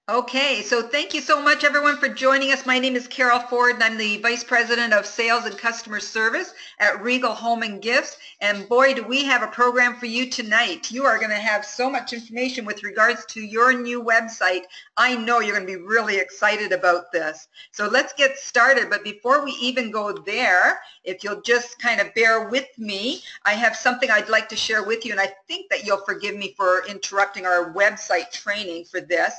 Okay, so thank you so much everyone for joining us. My name is Carol Ford and I'm the Vice President of Sales and Customer Service at Regal Home and Gifts. And boy, do we have a program for you tonight. You are going to have so much information with regards to your new website. I know you're going to be really excited about this. So let's get started. But before we even go there, if you'll just kind of bear with me, I have something I'd like to share with you. And I think that you'll forgive me for interrupting our website training for this.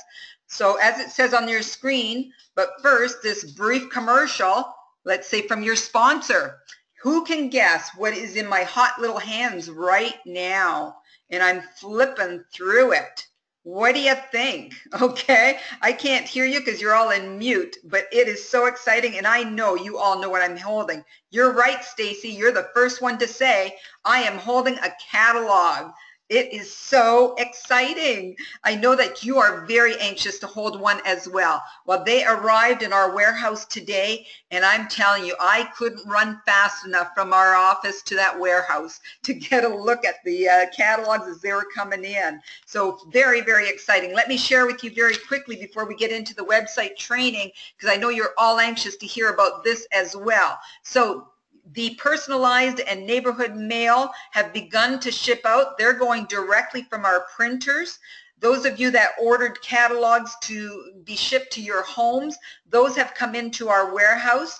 So as it says on your screen, but first, this brief commercial, let's say from your sponsor. Who can guess what is in my hot little hands right now? And I'm flipping through it. What do you think? Okay, I can't hear you because you're all in mute, but it is so exciting, and I know you all know what I'm holding. You're right, Stacy. You're the first one to say I am holding a catalog. It is so exciting. I know that you are very anxious to hold one as well. Well, they arrived in our warehouse today, and I'm telling you, I couldn't run fast enough from our office to that warehouse to get a look at the catalogs as they were coming in. So very, very exciting. Let me share with you very quickly before we get into the website training, because I know you're all anxious to hear about this as well. So the personalized and neighborhood mail have begun to ship out. They're going directly from our printers. Those of you that ordered catalogs to be shipped to your homes, those have come into our warehouse.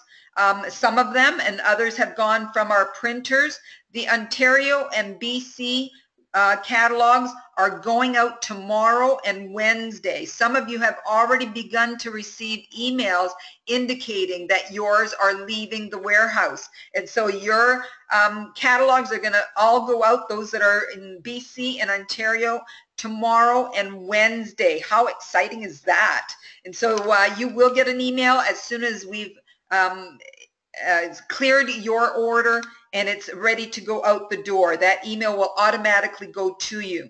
Some of them, and others have gone from our printers. The Ontario and BC catalogs are going out tomorrow and Wednesday. Some of you have already begun to receive emails indicating that yours are leaving the warehouse. And so your catalogs are going to all go out, those that are in BC and Ontario, tomorrow and Wednesday. How exciting is that? And so you will get an email as soon as we've cleared your order and it's ready to go out the door. That email will automatically go to you.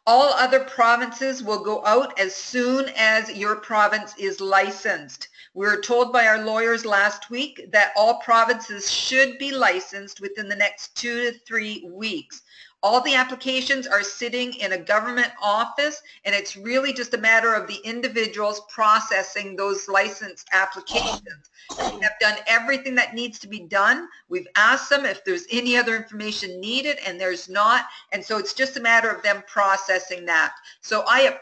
All other provinces will go out as soon as your province is licensed. We were told by our lawyers last week that all provinces should be licensed within the next 2 to 3 weeks. All the applications are sitting in a government office, and it's really just a matter of the individuals processing those license applications. We have done everything that needs to be done. We've asked them if there's any other information needed, and there's not. And so it's just a matter of them processing that. So I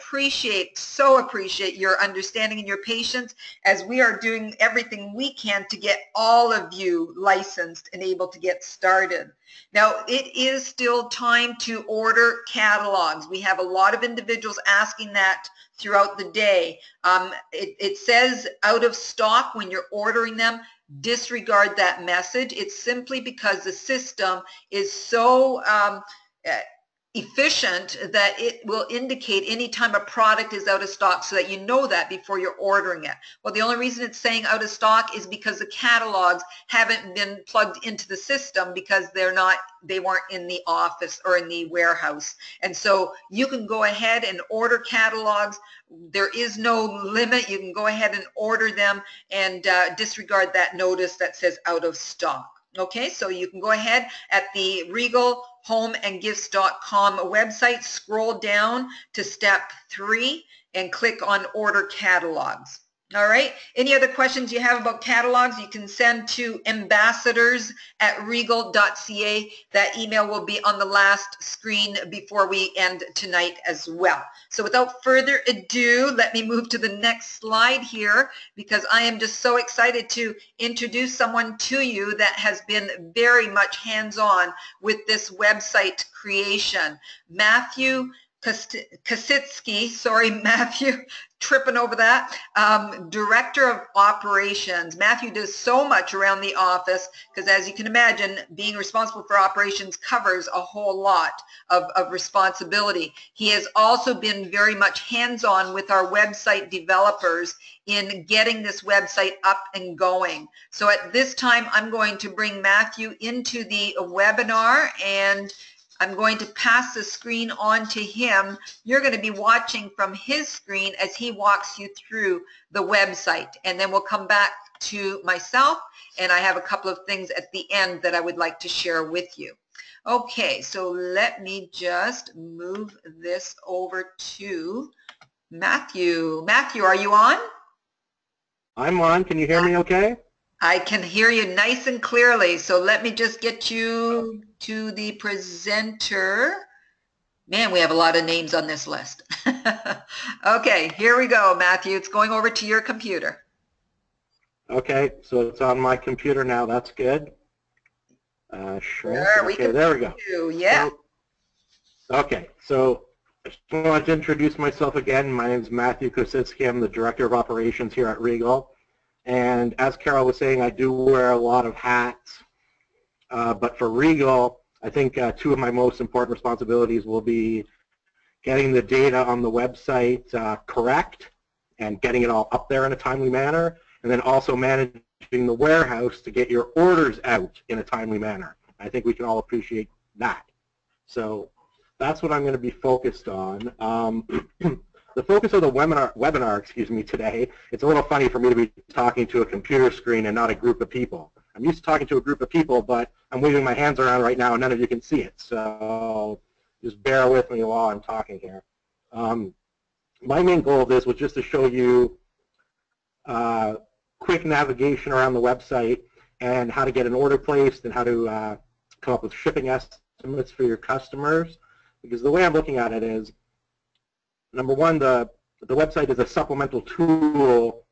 so appreciate your understanding and your patience as we are doing everything we can to get all of you licensed and able to get started. Now, it is still time to order catalogs. We have a lot of individuals asking that throughout the day. It says out of stock when you're ordering them. Disregard that message. It's simply because the system is so efficient that it will indicate anytime a product is out of stock so that you know that before you're ordering it. Well, the only reason it's saying out of stock is because the catalogs haven't been plugged into the system because they weren't in the office or in the warehouse. And so you can go ahead and order catalogs. There is no limit. You can go ahead and order them and disregard that notice that says out of stock. Okay, so you can go ahead at the regalhomeandgifts.com website, scroll down to step 3 and click on order catalogs. All right, any other questions you have about catalogs, you can send to ambassadors@regal.ca. That email will be on the last screen before we end tonight as well. So without further ado, let me move to the next slide here because I am just so excited to introduce someone to you that has been very much hands-on with this website creation. Matthew Kasitsky, sorry, Matthew, tripping over that, Director of Operations. Matthew does so much around the office because, as you can imagine, being responsible for operations covers a whole lot of responsibility. He has also been very much hands-on with our website developers in getting this website up and going. So at this time, I'm going to bring Matthew into the webinar, and I'm going to pass the screen on to him. You're going to be watching from his screen as he walks you through the website. And then we'll come back to myself, and I have a couple of things at the end that I would like to share with you. Okay, so let me just move this over to Matthew. Matthew, are you on? I'm on. Can you hear me okay? I can hear you nice and clearly. So let me just get you to the presenter. Man, we have a lot of names on this list. Okay, here we go, Matthew. It's going over to your computer. Okay, so it's on my computer now. That's good. Shrink. There, we Okay, can there we see go. you. Yeah. So, okay, so I just want to introduce myself again. My name is Matthew Kositsky. I'm the Director of Operations here at Regal. And as Carol was saying, I do wear a lot of hats. But for Regal, I think two of my most important responsibilities will be getting the data on the website correct and getting it all up there in a timely manner, and then also managing the warehouse to get your orders out in a timely manner. I think we can all appreciate that. So that's what I'm going to be focused on. The focus of the webinar, today, it's a little funny for me to be talking to a computer screen and not a group of people. I'm used to talking to a group of people, but I'm waving my hands around right now and none of you can see it. So just bear with me while I'm talking here. My main goal of this was just to show you quick navigation around the website and how to get an order placed and how to come up with shipping estimates for your customers. Because the way I'm looking at it is, number one, the website is a supplemental tool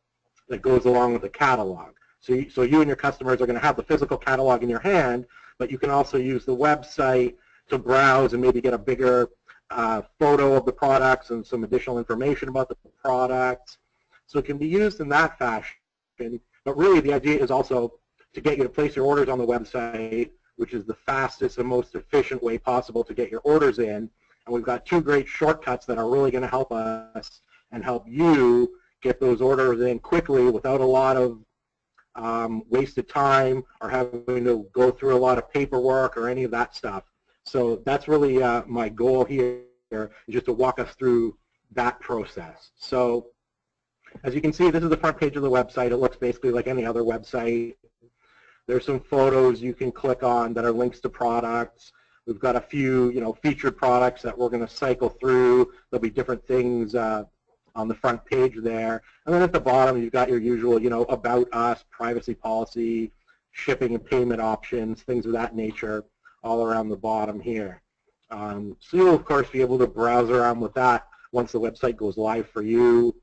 that goes along with the catalog. So you and your customers are going to have the physical catalog in your hand, but you can also use the website to browse and maybe get a bigger photo of the products and some additional information about the products. So it can be used in that fashion. But really the idea is also to get you to place your orders on the website, which is the fastest and most efficient way possible to get your orders in. And we've got two great shortcuts that are really going to help us and help you get those orders in quickly without a lot of wasted time or having to go through a lot of paperwork or any of that stuff. So that's really my goal here, is just to walk us through that process. So as you can see, this is the front page of the website. It looks basically like any other website. There's some photos you can click on that are links to products. We've got a few, featured products that we're going to cycle through. There'll be different things on the front page there. And then at the bottom, you've got your usual, about us, privacy policy, shipping and payment options, things of that nature, all around the bottom here. So you'll, of course, be able to browse around with that once the website goes live for you.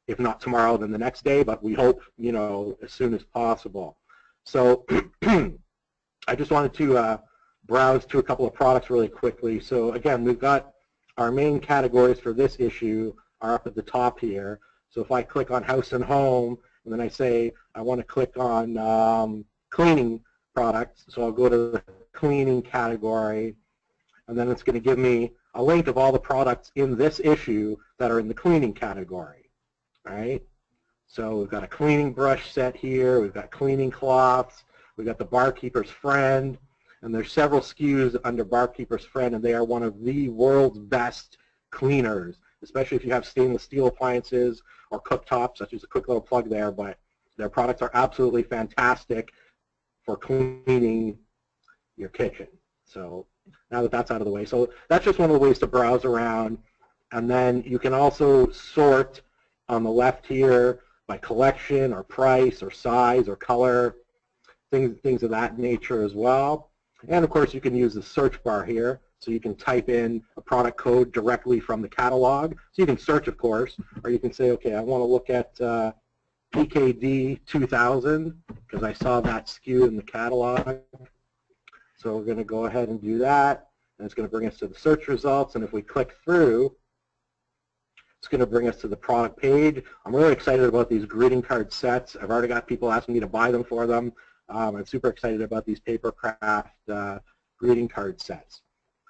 If not tomorrow, then the next day, but we hope, as soon as possible. So I just wanted to browse to a couple of products really quickly. So again, we've got our main categories for this issue are up at the top here. So if I click on House and Home, and then I say I want to click on cleaning products, so I'll go to the cleaning category, and then it's going to give me a link of all the products in this issue that are in the cleaning category. Right? So we've got a cleaning brush set here, we've got cleaning cloths, we've got the Barkeeper's Friend, and there's several SKUs under Barkeeper's Friend, and they are one of the world's best cleaners, especially if you have stainless steel appliances or cooktops. That's just a quick little plug there, but their products are absolutely fantastic for cleaning your kitchen. So now that that's out of the way. So that's just one of the ways to browse around. And then you can also sort on the left here by collection or price or size or color, things of that nature as well. And of course you can use the search bar here, so you can type in a product code directly from the catalog. So you can search, of course, or you can say, okay, I want to look at PKD 2000 because I saw that SKU in the catalog. So we're going to go ahead and do that, and it's going to bring us to the search results. And if we click through, it's going to bring us to the product page. I'm really excited about these greeting card sets. I've already got people asking me to buy them for them. I'm super excited about these paper craft greeting card sets.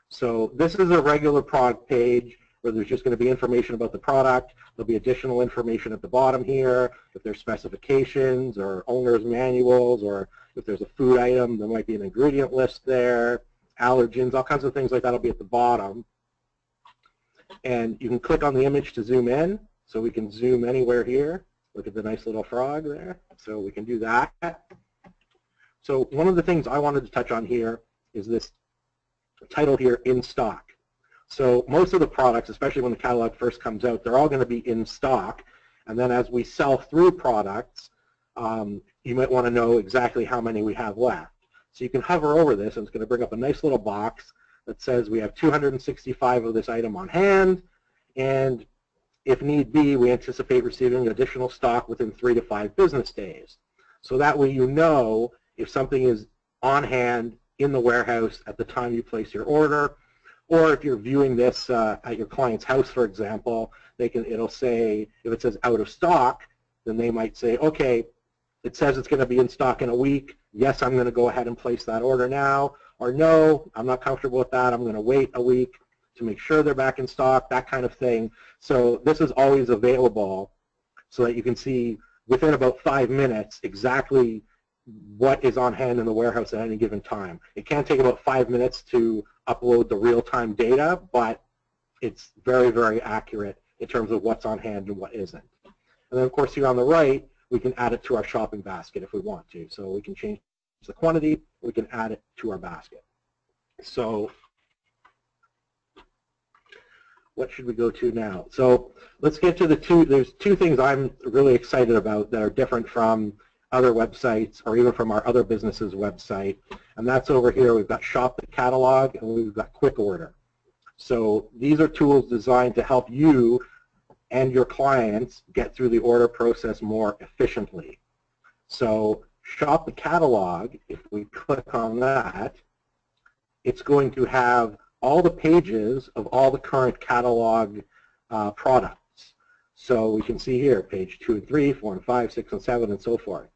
So this is a regular product page where there's just going to be information about the product. There'll be additional information at the bottom here. If there's specifications or owner's manuals, or if there's a food item, there might be an ingredient list there, allergens, all kinds of things like that will be at the bottom. And you can click on the image to zoom in, so we can zoom anywhere here. Look at the nice little frog there. So we can do that. So one of the things I wanted to touch on here is this title here, in stock. So most of the products, especially when the catalog first comes out, they're all going to be in stock. And then as we sell through products, you might want to know exactly how many we have left. So you can hover over this, and it's going to bring up a nice little box that says we have 265 of this item on hand, and if need be, we anticipate receiving additional stock within 3 to 5 business days. So that way you know if something is on hand in the warehouse at the time you place your order, or if you're viewing this at your client's house, for example, it'll say, if it says out of stock, then they might say, okay, it says it's going to be in stock in a week. Yes, I'm going to go ahead and place that order now. Or no, I'm not comfortable with that. I'm going to wait a week to make sure they're back in stock, that kind of thing. So this is always available so that you can see within about 5 minutes exactly what is on hand in the warehouse at any given time. It can take about 5 minutes to upload the real-time data, but it's very, very accurate in terms of what's on hand and what isn't. And then, of course, here on the right, we can add it to our shopping basket if we want to. So we can change the quantity, we can add it to our basket. So what should we go to now? So let's get to there's two things I'm really excited about that are different from other websites or even from our other businesses' website. And that's over here. We've got Shop the Catalog and we've got Quick Order. So these are tools designed to help you and your clients get through the order process more efficiently. So Shop the Catalog, if we click on that, it's going to have all the pages of all the current catalog products. So we can see here page 2 and 3, 4 and 5, 6 and 7, and so forth.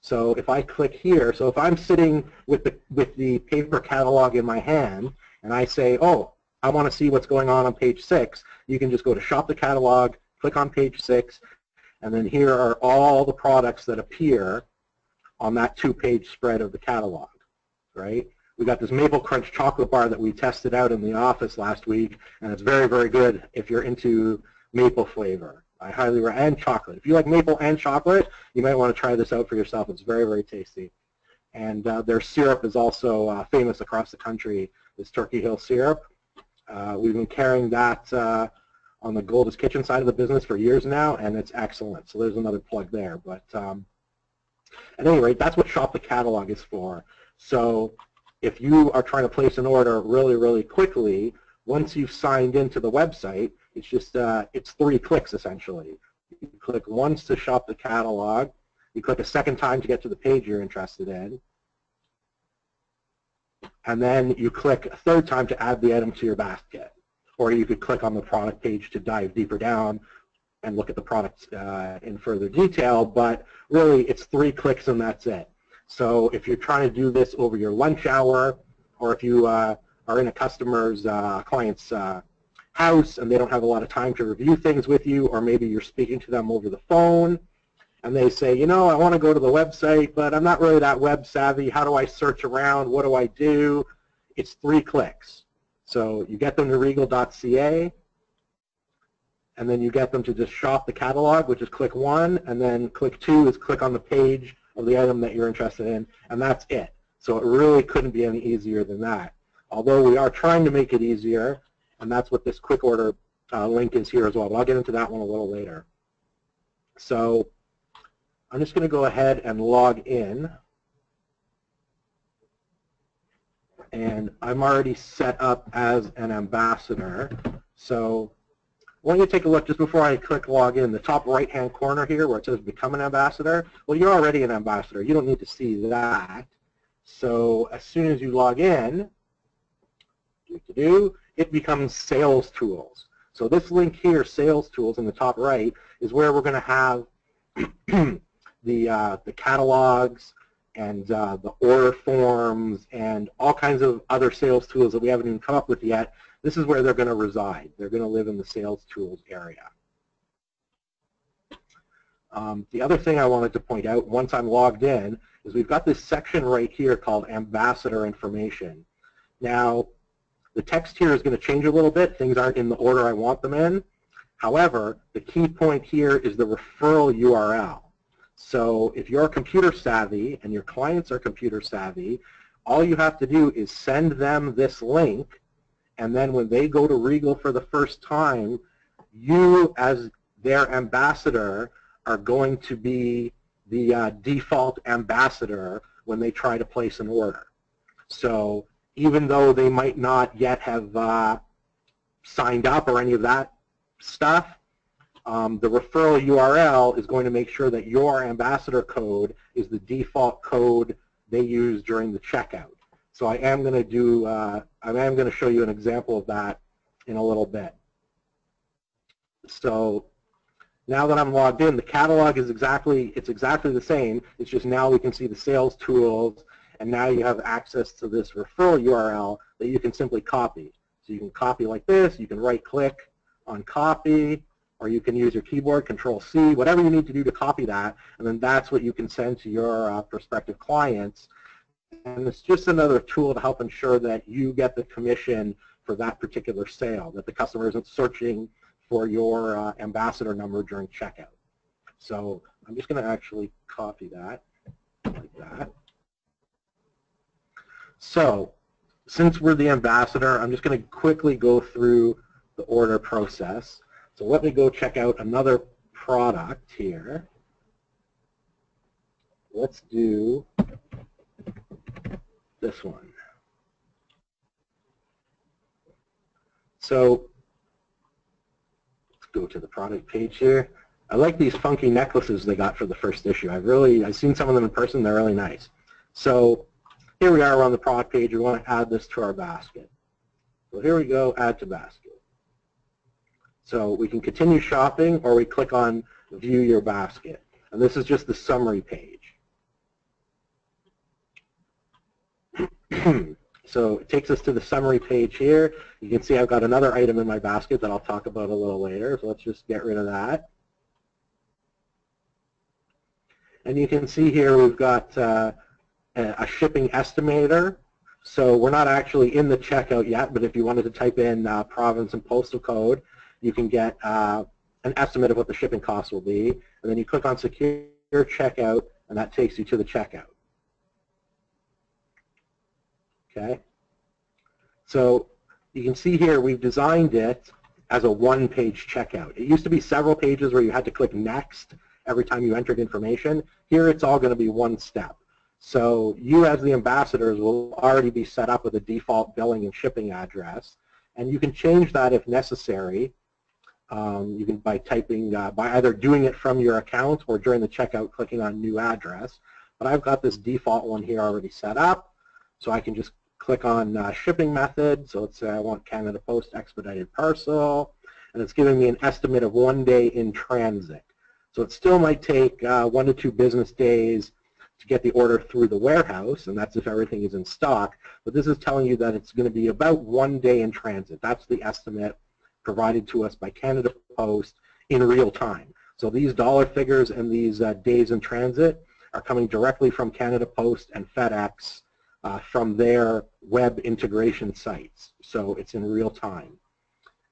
So if I click here, so if I'm sitting with the paper catalog in my hand and I say, oh, I want to see what's going on page 6, you can just go to Shop the Catalog, click on page 6, and then here are all the products that appear on that 2-page spread of the catalog, right? We got this Maple Crunch chocolate bar that we tested out in the office last week, and it's very, very good if you're into maple flavor. I highly recommend, and chocolate. If you like maple and chocolate, you might want to try this out for yourself. It's very, very tasty. And their syrup is also famous across the country, this Turkey Hill syrup. We've been carrying that on the Gold's Kitchen side of the business for years now, and it's excellent. So there's another plug there. But at any rate, that's what Shop the Catalog is for. So if you are trying to place an order really, really quickly, once you've signed into the website, it's just it's 3 clicks essentially. You click once to shop the catalog, you click a second time to get to the page you're interested in, and then you click a third time to add the item to your basket. Or you could click on the product page to dive deeper down and look at the products in further detail, but really it's 3 clicks and that's it. So if you're trying to do this over your lunch hour, or if you are in a customer's client's house and they don't have a lot of time to review things with you, or maybe you're speaking to them over the phone and they say, you know, I want to go to the website, but I'm not really that web savvy. How do I search around? What do I do? It's 3 clicks. So you get them to regal.ca, and then you get them to just shop the catalog, which is click 1, and then click 2 is click on the page of the item that you're interested in, and that's it. So it really couldn't be any easier than that. Although we are trying to make it easier, and that's what this quick order link is here as well, but I'll get into that one a little later. So I'm just going to go ahead and log in, and I'm already set up as an ambassador. So I want you to take a look just before I click log in, the top right-hand corner here where it says become an ambassador. Well, you're already an ambassador. You don't need to see that. So as soon as you log in, it becomes sales tools. So this link here, sales tools in the top right, is where we're going to have the catalogs and the order forms and all kinds of other sales tools that we haven't even come up with yet. This is where they're going to reside. They're going to live in the sales tools area. The other thing I wanted to point out once I'm logged in is we've got this section right here called Ambassador Information. Now, the text here is going to change a little bit. Things aren't in the order I want them in. However, the key point here is the referral URL. So if you're computer savvy and your clients are computer savvy, all you have to do is send them this link, and then when they go to Regal for the first time, you as their ambassador are going to be the default ambassador when they try to place an order. So even though they might not yet have signed up or any of that stuff, the referral URL is going to make sure that your ambassador code is the default code they use during the checkout. So I am going to show you an example of that in a little bit. So now that I'm logged in, the catalog is exactly the same. It's just now we can see the sales tools, and now you have access to this referral URL that you can simply copy. So you can copy like this. You can right-click on copy, or you can use your keyboard, Control-C, whatever you need to do to copy that, and then that's what you can send to your prospective clients. And it's just another tool to help ensure that you get the commission for that particular sale, that the customer isn't searching for your ambassador number during checkout. So I'm just going to actually copy that like that. So since we're the ambassador, I'm just going to quickly go through the order process. So let me go check out another product here. Let's do this one. So let's go to the product page here. I like these funky necklaces they got for the first issue. I've seen some of them in person. They're really nice. So here we are, we're on the product page. We want to add this to our basket. So here we go, add to basket. So we can continue shopping, or we click on view your basket. And this is just the summary page. So it takes us to the summary page here. You can see I've got another item in my basket that I'll talk about a little later. So let's just get rid of that. And you can see here we've got a shipping estimator. So we're not actually in the checkout yet, but if you wanted to type in province and postal code, you can get an estimate of what the shipping costs will be. And then you click on Secure Checkout, and that takes you to the checkout. Okay. So you can see here we've designed it as a one-page checkout. It used to be several pages where you had to click Next every time you entered information. Here it's all going to be one step. So you as the ambassadors will already be set up with a default billing and shipping address, and you can change that if necessary. You can by either doing it from your account or during the checkout clicking on New Address. But I've got this default one here already set up, so I can just click on shipping method. So let's say I want Canada Post expedited parcel, and it's giving me an estimate of 1 day in transit. So it still might take 1 to 2 business days to get the order through the warehouse, and that's if everything is in stock. But this is telling you that it's going to be about 1 day in transit. That's the estimate provided to us by Canada Post in real time. So these dollar figures and these days in transit are coming directly from Canada Post and FedEx from their web integration sites. So it's in real time.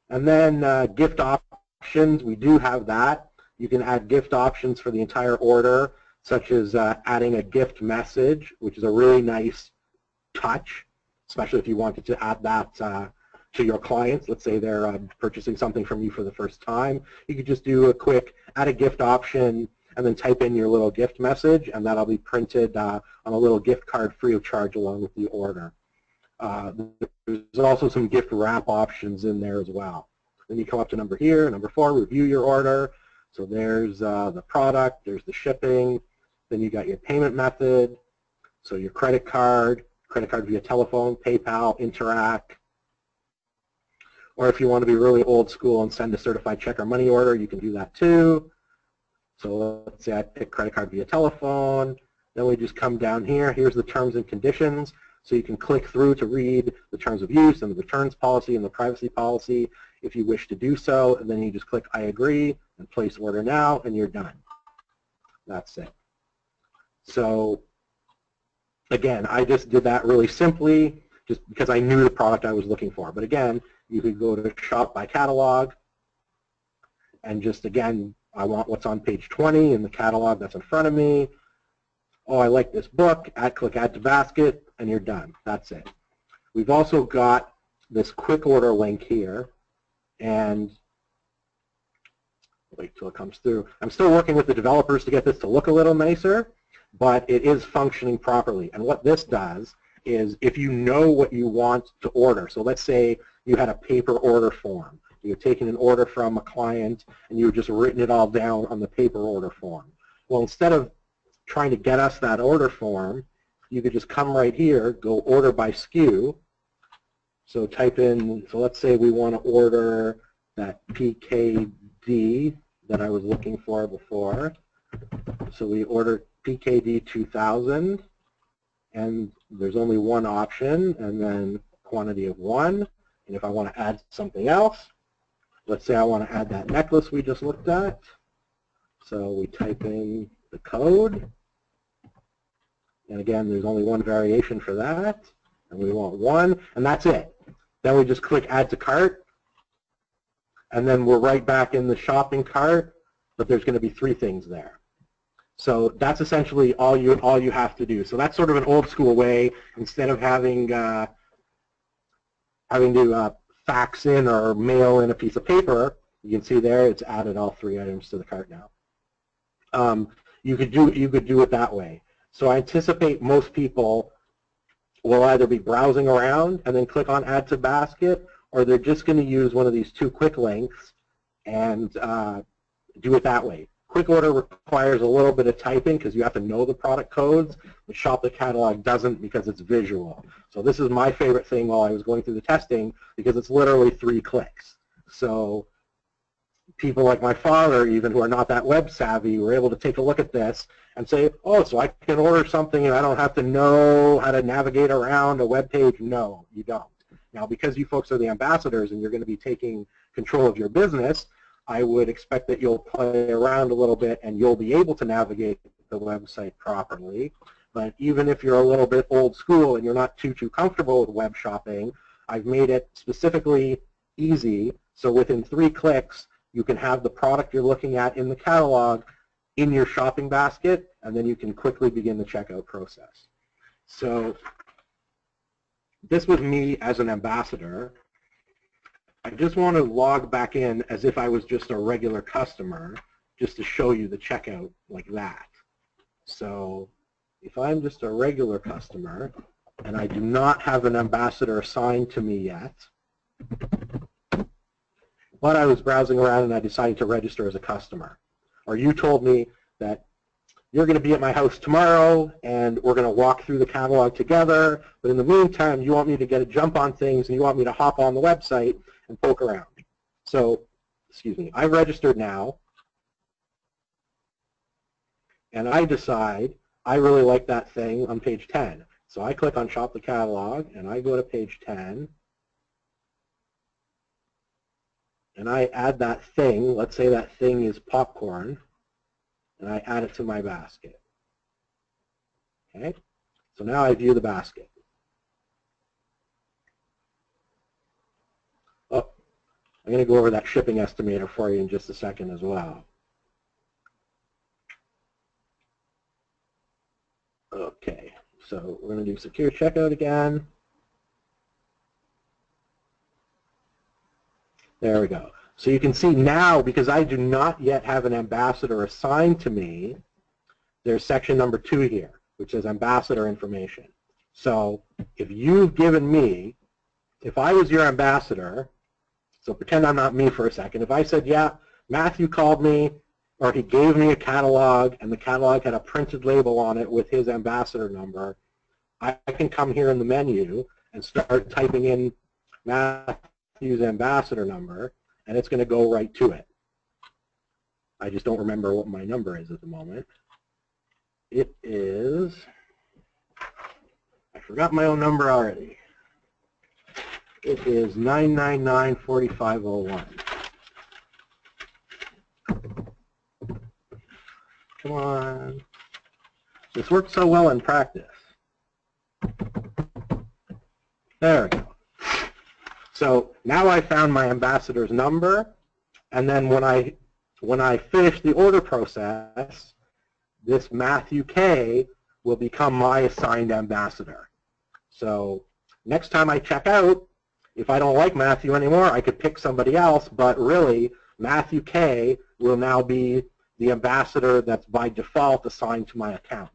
And then gift options, we do have that. You can add gift options for the entire order, such as adding a gift message, which is a really nice touch, especially if you wanted to add that to your clients. Let's say they're purchasing something from you for the first time. You could just do a quick add a gift option and then type in your little gift message, and that'll be printed on a little gift card free of charge along with the order. There's also some gift wrap options in there as well. Then you come up to number 4, review your order. So there's the product, there's the shipping, then you got your payment method, so your credit card via telephone, PayPal, Interac. Or if you want to be really old school and send a certified check or money order, you can do that too. So let's say I pick credit card via telephone. Then we just come down here. Here's the terms and conditions. So you can click through to read the terms of use and the returns policy and the privacy policy if you wish to do so. And then you just click I agree and place order now, and you're done. That's it. So again, I just did that really simply just because I knew the product I was looking for. But again, you could go to shop by catalog and just, again, I want what's on page 20 in the catalog that's in front of me. Oh, I like this book. Click add to basket, and you're done. That's it. We've also got this quick order link here, and wait till it comes through. I'm still working with the developers to get this to look a little nicer, but it is functioning properly. And what this does is if you know what you want to order, so let's say you had a paper order form. You had taken an order from a client and you had just written it all down on the paper order form. Well, instead of trying to get us that order form, you could just come right here, go order by SKU. So type in, so let's say we want to order that PKD that I was looking for before. So we order PKD 2000, and there's only one option, and then quantity of 1. And if I want to add something else, let's say I want to add that necklace we just looked at. So we type in the code. And again, there's only one variation for that. And we want 1, and that's it. Then we just click Add to Cart. And then we're right back in the shopping cart, but there's going to be 3 things there. So that's essentially all you have to do. So that's sort of an old school way. Instead of having to fax in or mail in a piece of paper, you can see there it's added all 3 items to the cart now. You could do it that way. So I anticipate most people will either be browsing around and then click on Add to Basket, or they're just going to use one of these 2 quick links and do it that way. Quick order requires a little bit of typing because you have to know the product codes. The Shop the Catalog doesn't because it's visual. So this is my favorite thing while I was going through the testing because it's literally 3 clicks. So people like my father, even who are not that web savvy, were able to take a look at this and say, oh, so I can order something and I don't have to know how to navigate around a web page. No, you don't. Now, because you folks are the ambassadors and you're going to be taking control of your business, I would expect that you'll play around a little bit and you'll be able to navigate the website properly. But even if you're a little bit old school and you're not too comfortable with web shopping, I've made it specifically easy. So within 3 clicks, you can have the product you're looking at in the catalog in your shopping basket, and then you can quickly begin the checkout process. So this was me as an ambassador. I just want to log back in as if I was just a regular customer, just to show you the checkout like that. So if I'm just a regular customer and I do not have an ambassador assigned to me yet, but I was browsing around and I decided to register as a customer, or you told me that you're going to be at my house tomorrow and we're going to walk through the catalog together, but in the meantime you want me to get a jump on things and you want me to hop on the website and poke around. So, excuse me, I've registered now and I decide I really like that thing on page 10. So I click on Shop the Catalog and I go to page 10 and I add that thing. Let's say that thing is popcorn, and I add it to my basket. Okay, so now I view the basket. Oh, I'm going to go over that shipping estimator for you in just a second as well. Okay, so we're going to do secure checkout again. There we go. So you can see now, because I do not yet have an ambassador assigned to me, there's section number 2 here, which says ambassador information. So if you've given me, if I was your ambassador, so pretend I'm not me for a second, if I said, yeah, Matthew called me, or he gave me a catalog, and the catalog had a printed label on it with his ambassador number, I can come here in the menu and start typing in Matthew's ambassador number, and it's going to go right to it. I just don't remember what my number is at the moment. It is, I forgot my own number already. It is 999-4501. Come on. This worked so well in practice. There we go. So now I found my ambassador's number, and then when I finish the order process, this Matthew K will become my assigned ambassador. So next time I check out, if I don't like Matthew anymore, I could pick somebody else, but really, Matthew K will now be the ambassador that's by default assigned to my account.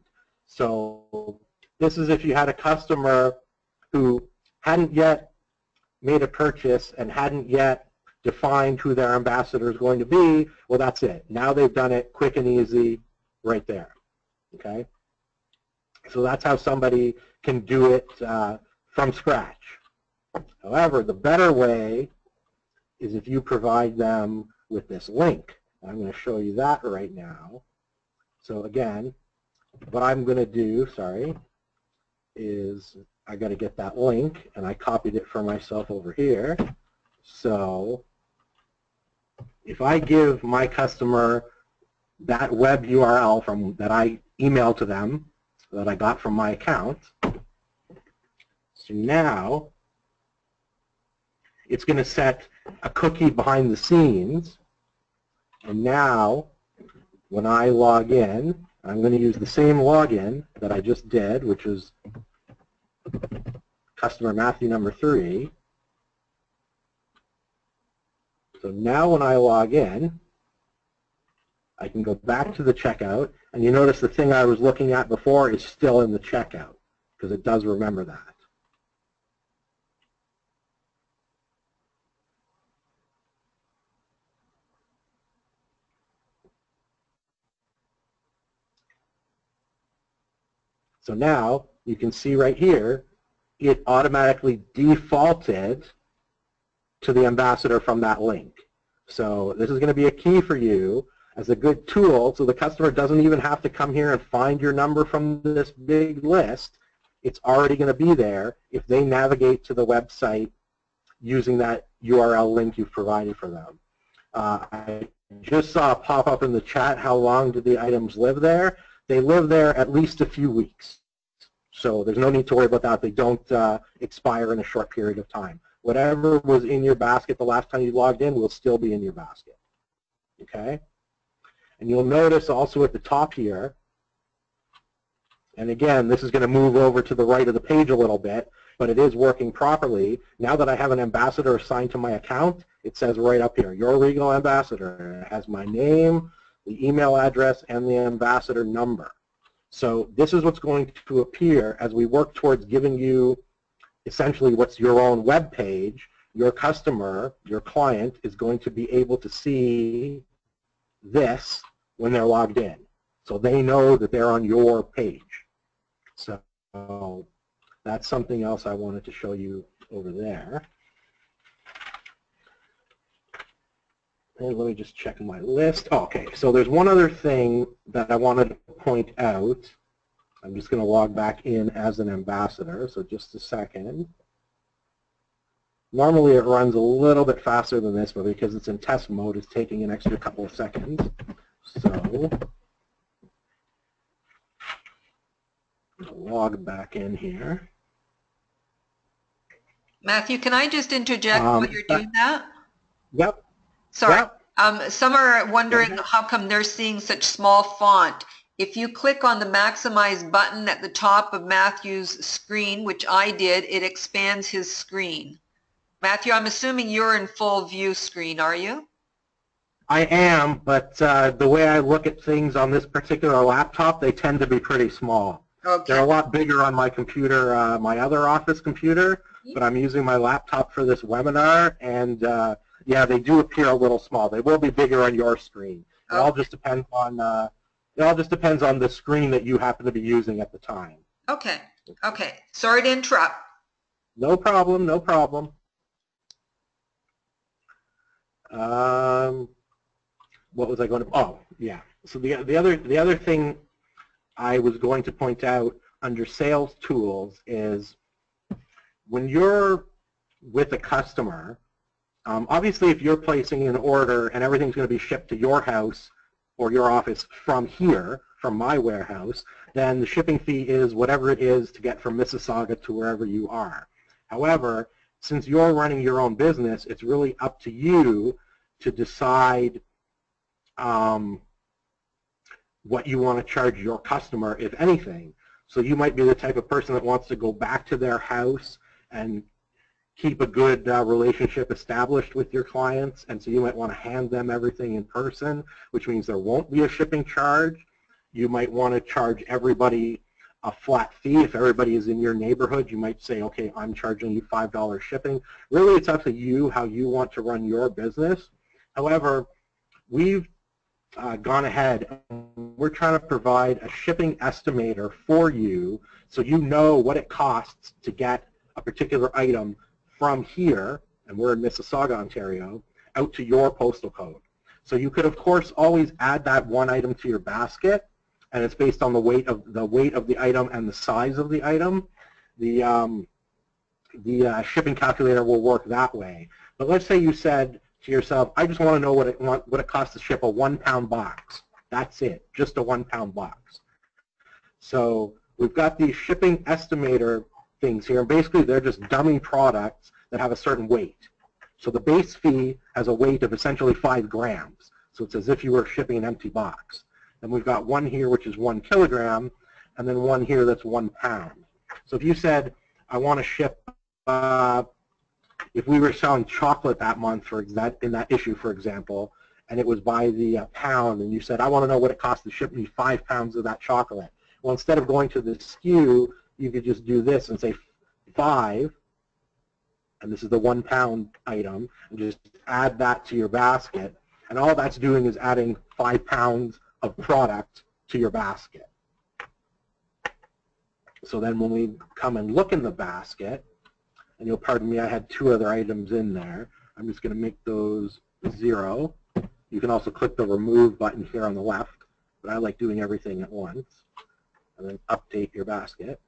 So this is if you had a customer who hadn't yet made a purchase and hadn't yet defined who their ambassador is going to be, well, that's it. Now they've done it quick and easy right there, okay? So that's how somebody can do it from scratch. However, the better way is if you provide them with this link. I'm going to show you that right now. So again, what I'm going to do, is I got to get that link, and I copied it for myself over here. So if I give my customer that web URL that I emailed to them, that I got from my account, so now it's going to set a cookie behind the scenes, and now when I log in, I'm going to use the same login that I just did, which is customer Matthew number 3. So now when I log in, I can go back to the checkout, and you notice the thing I was looking at before is still in the checkout, because it does remember that. So now you can see right here, it automatically defaulted to the ambassador from that link. So this is going to be a key for you as a good tool, so the customer doesn't even have to come here and find your number from this big list. It's already going to be there if they navigate to the website using that URL link you've provided for them. I just saw a pop-up in the chat, how long do the items live there? They live there at least a few weeks. So there's no need to worry about that. They don't expire in a short period of time. Whatever was in your basket the last time you logged in will still be in your basket. Okay? And you'll notice also at the top here, and again, this is going to move over to the right of the page a little bit, but it is working properly. Now that I have an ambassador assigned to my account, it says right up here, your Regal ambassador. It has my name, the email address, and the ambassador number. So this is what's going to appear as we work towards giving you essentially what's your own web page. Your customer, your client, is going to be able to see this when they're logged in. So they know that they're on your page. So that's something else I wanted to show you over there. And let me just check my list. Oh, okay, so there's one other thing that I wanted to point out. I'm just going to log back in as an ambassador, so just a second. Normally it runs a little bit faster than this, but because it's in test mode, it's taking an extra couple of seconds. So log back in here. Matthew, can I just interject while you're doing that? Yep. Sorry. Yep. Some are wondering how come they're seeing such small font. If you click on the maximize button at the top of Matthew's screen, which I did, it expands his screen. Matthew, I'm assuming you're in full view screen, are you? I am, but the way I look at things on this particular laptop, they tend to be pretty small. Okay. They're a lot bigger on my computer, my other office computer, but I'm using my laptop for this webinar, and yeah, they do appear a little small. They will be bigger on your screen. It all just depends on the screen that you happen to be using at the time. Okay. Okay. Sorry to interrupt. No problem. No problem. What was I going to? Oh, yeah. So the other thing I was going to point out under sales tools is when you're with a customer, obviously if you're placing an order and everything's going to be shipped to your house or your office from here, from my warehouse, then the shipping fee is whatever it is to get from Mississauga to wherever you are. However, since you're running your own business, it's really up to you to decide what you want to charge your customer, if anything. So you might be the type of person that wants to go back to their house and keep a good relationship established with your clients, and so you might want to hand them everything in person, which means there won't be a shipping charge. You might want to charge everybody a flat fee. If everybody is in your neighborhood, you might say, okay, I'm charging you $5 shipping. Really, it's up to you how you want to run your business. However, we've gone ahead and we're trying to provide a shipping estimator for you so you know what it costs to get a particular item from here, and we're in Mississauga, Ontario, out to your postal code. So you could, of course, always add that one item to your basket, and it's based on the weight of the item and the size of the item. The shipping calculator will work that way. But let's say you said to yourself, I just want to know what it costs to ship a 1-pound box. That's it, just a 1-pound box. So we've got these shipping estimator things here, and basically they're just dummy products that have a certain weight. So the base fee has a weight of essentially 5 grams. So it's as if you were shipping an empty box. And we've got one here which is 1 kilogram, and then one here that's 1 pound. So if you said, I want to ship, if we were selling chocolate that month in that issue, for example, and it was by the pound, and you said, I want to know what it costs to ship me 5 pounds of that chocolate. Well, instead of going to the SKU, you could just do this and say 5, and this is the 1 pound item, and just add that to your basket. And all that's doing is adding 5 pounds of product to your basket. So then when we come and look in the basket, and you'll pardon me, I had 2 other items in there. I'm just going to make those 0. You can also click the remove button here on the left, but I like doing everything at once. And then update your basket.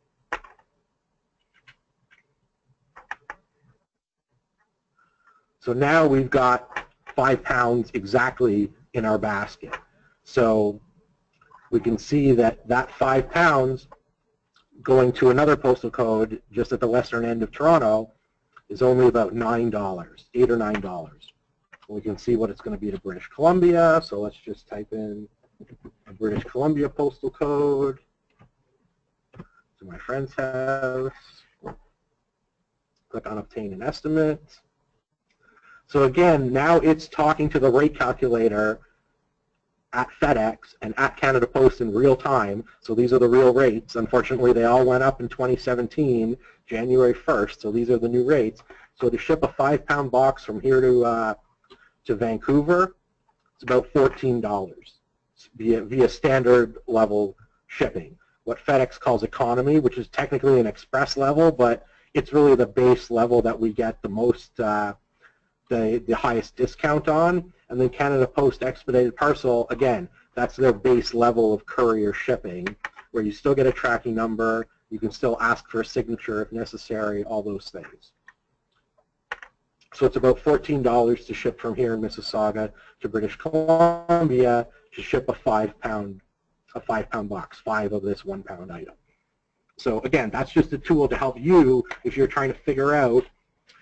So now we've got 5 pounds exactly in our basket. So we can see that that 5 pounds going to another postal code just at the western end of Toronto is only about $9, $8 or $9. We can see what it's going to be to British Columbia. So let's just type in a British Columbia postal code to my friend's house. Click on obtain an estimate. So again, now it's talking to the rate calculator at FedEx and at Canada Post in real time. So these are the real rates. Unfortunately, they all went up in 2017, January 1st. So these are the new rates. So to ship a 5-pound box from here to Vancouver, it's about $14 via standard level shipping. What FedEx calls economy, which is technically an express level, but it's really the base level that we get the most, the highest discount on. And then Canada Post Expedited Parcel, again, that's their base level of courier shipping, where you still get a tracking number, you can still ask for a signature if necessary, all those things. So it's about $14 to ship from here in Mississauga to British Columbia to ship a 5-pound box, 5 of this 1-pound item. So again, that's just a tool to help you if you're trying to figure out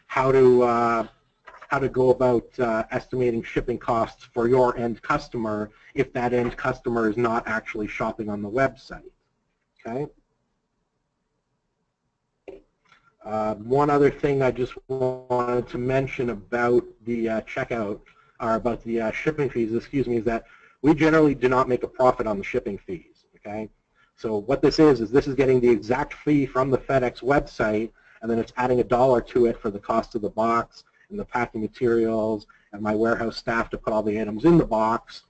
how to go about estimating shipping costs for your end customer if that end customer is not actually shopping on the website. Okay. One other thing I just wanted to mention about the checkout, or about the shipping fees, excuse me, is that we generally do not make a profit on the shipping fees. Okay. So what this is this is getting the exact fee from the FedEx website, and then it's adding $1 to it for the cost of the box and the packing materials and my warehouse staff to put all the items in the box,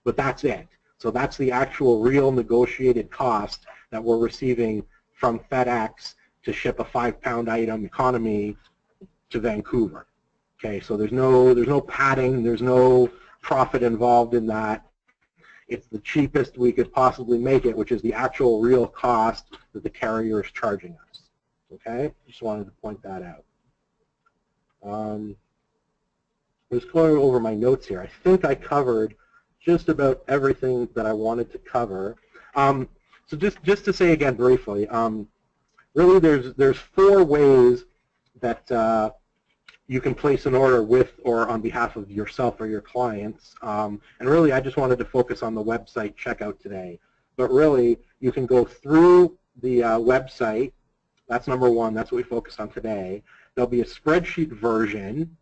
but that's it. So that's the actual real negotiated cost that we're receiving from FedEx to ship a 5-pound item economy to Vancouver. Okay, so there's no padding, there's no profit involved in that. It's the cheapest we could possibly make it, which is the actual real cost that the carrier is charging us. Okay, just wanted to point that out. I'm just going over my notes here. I think I covered just about everything that I wanted to cover. So just to say again briefly, really there's 4 ways that you can place an order with or on behalf of yourself or your clients. And really I just wanted to focus on the website checkout today. But really you can go through the website. That's number 1. That's what we focus on today. there'll be a spreadsheet version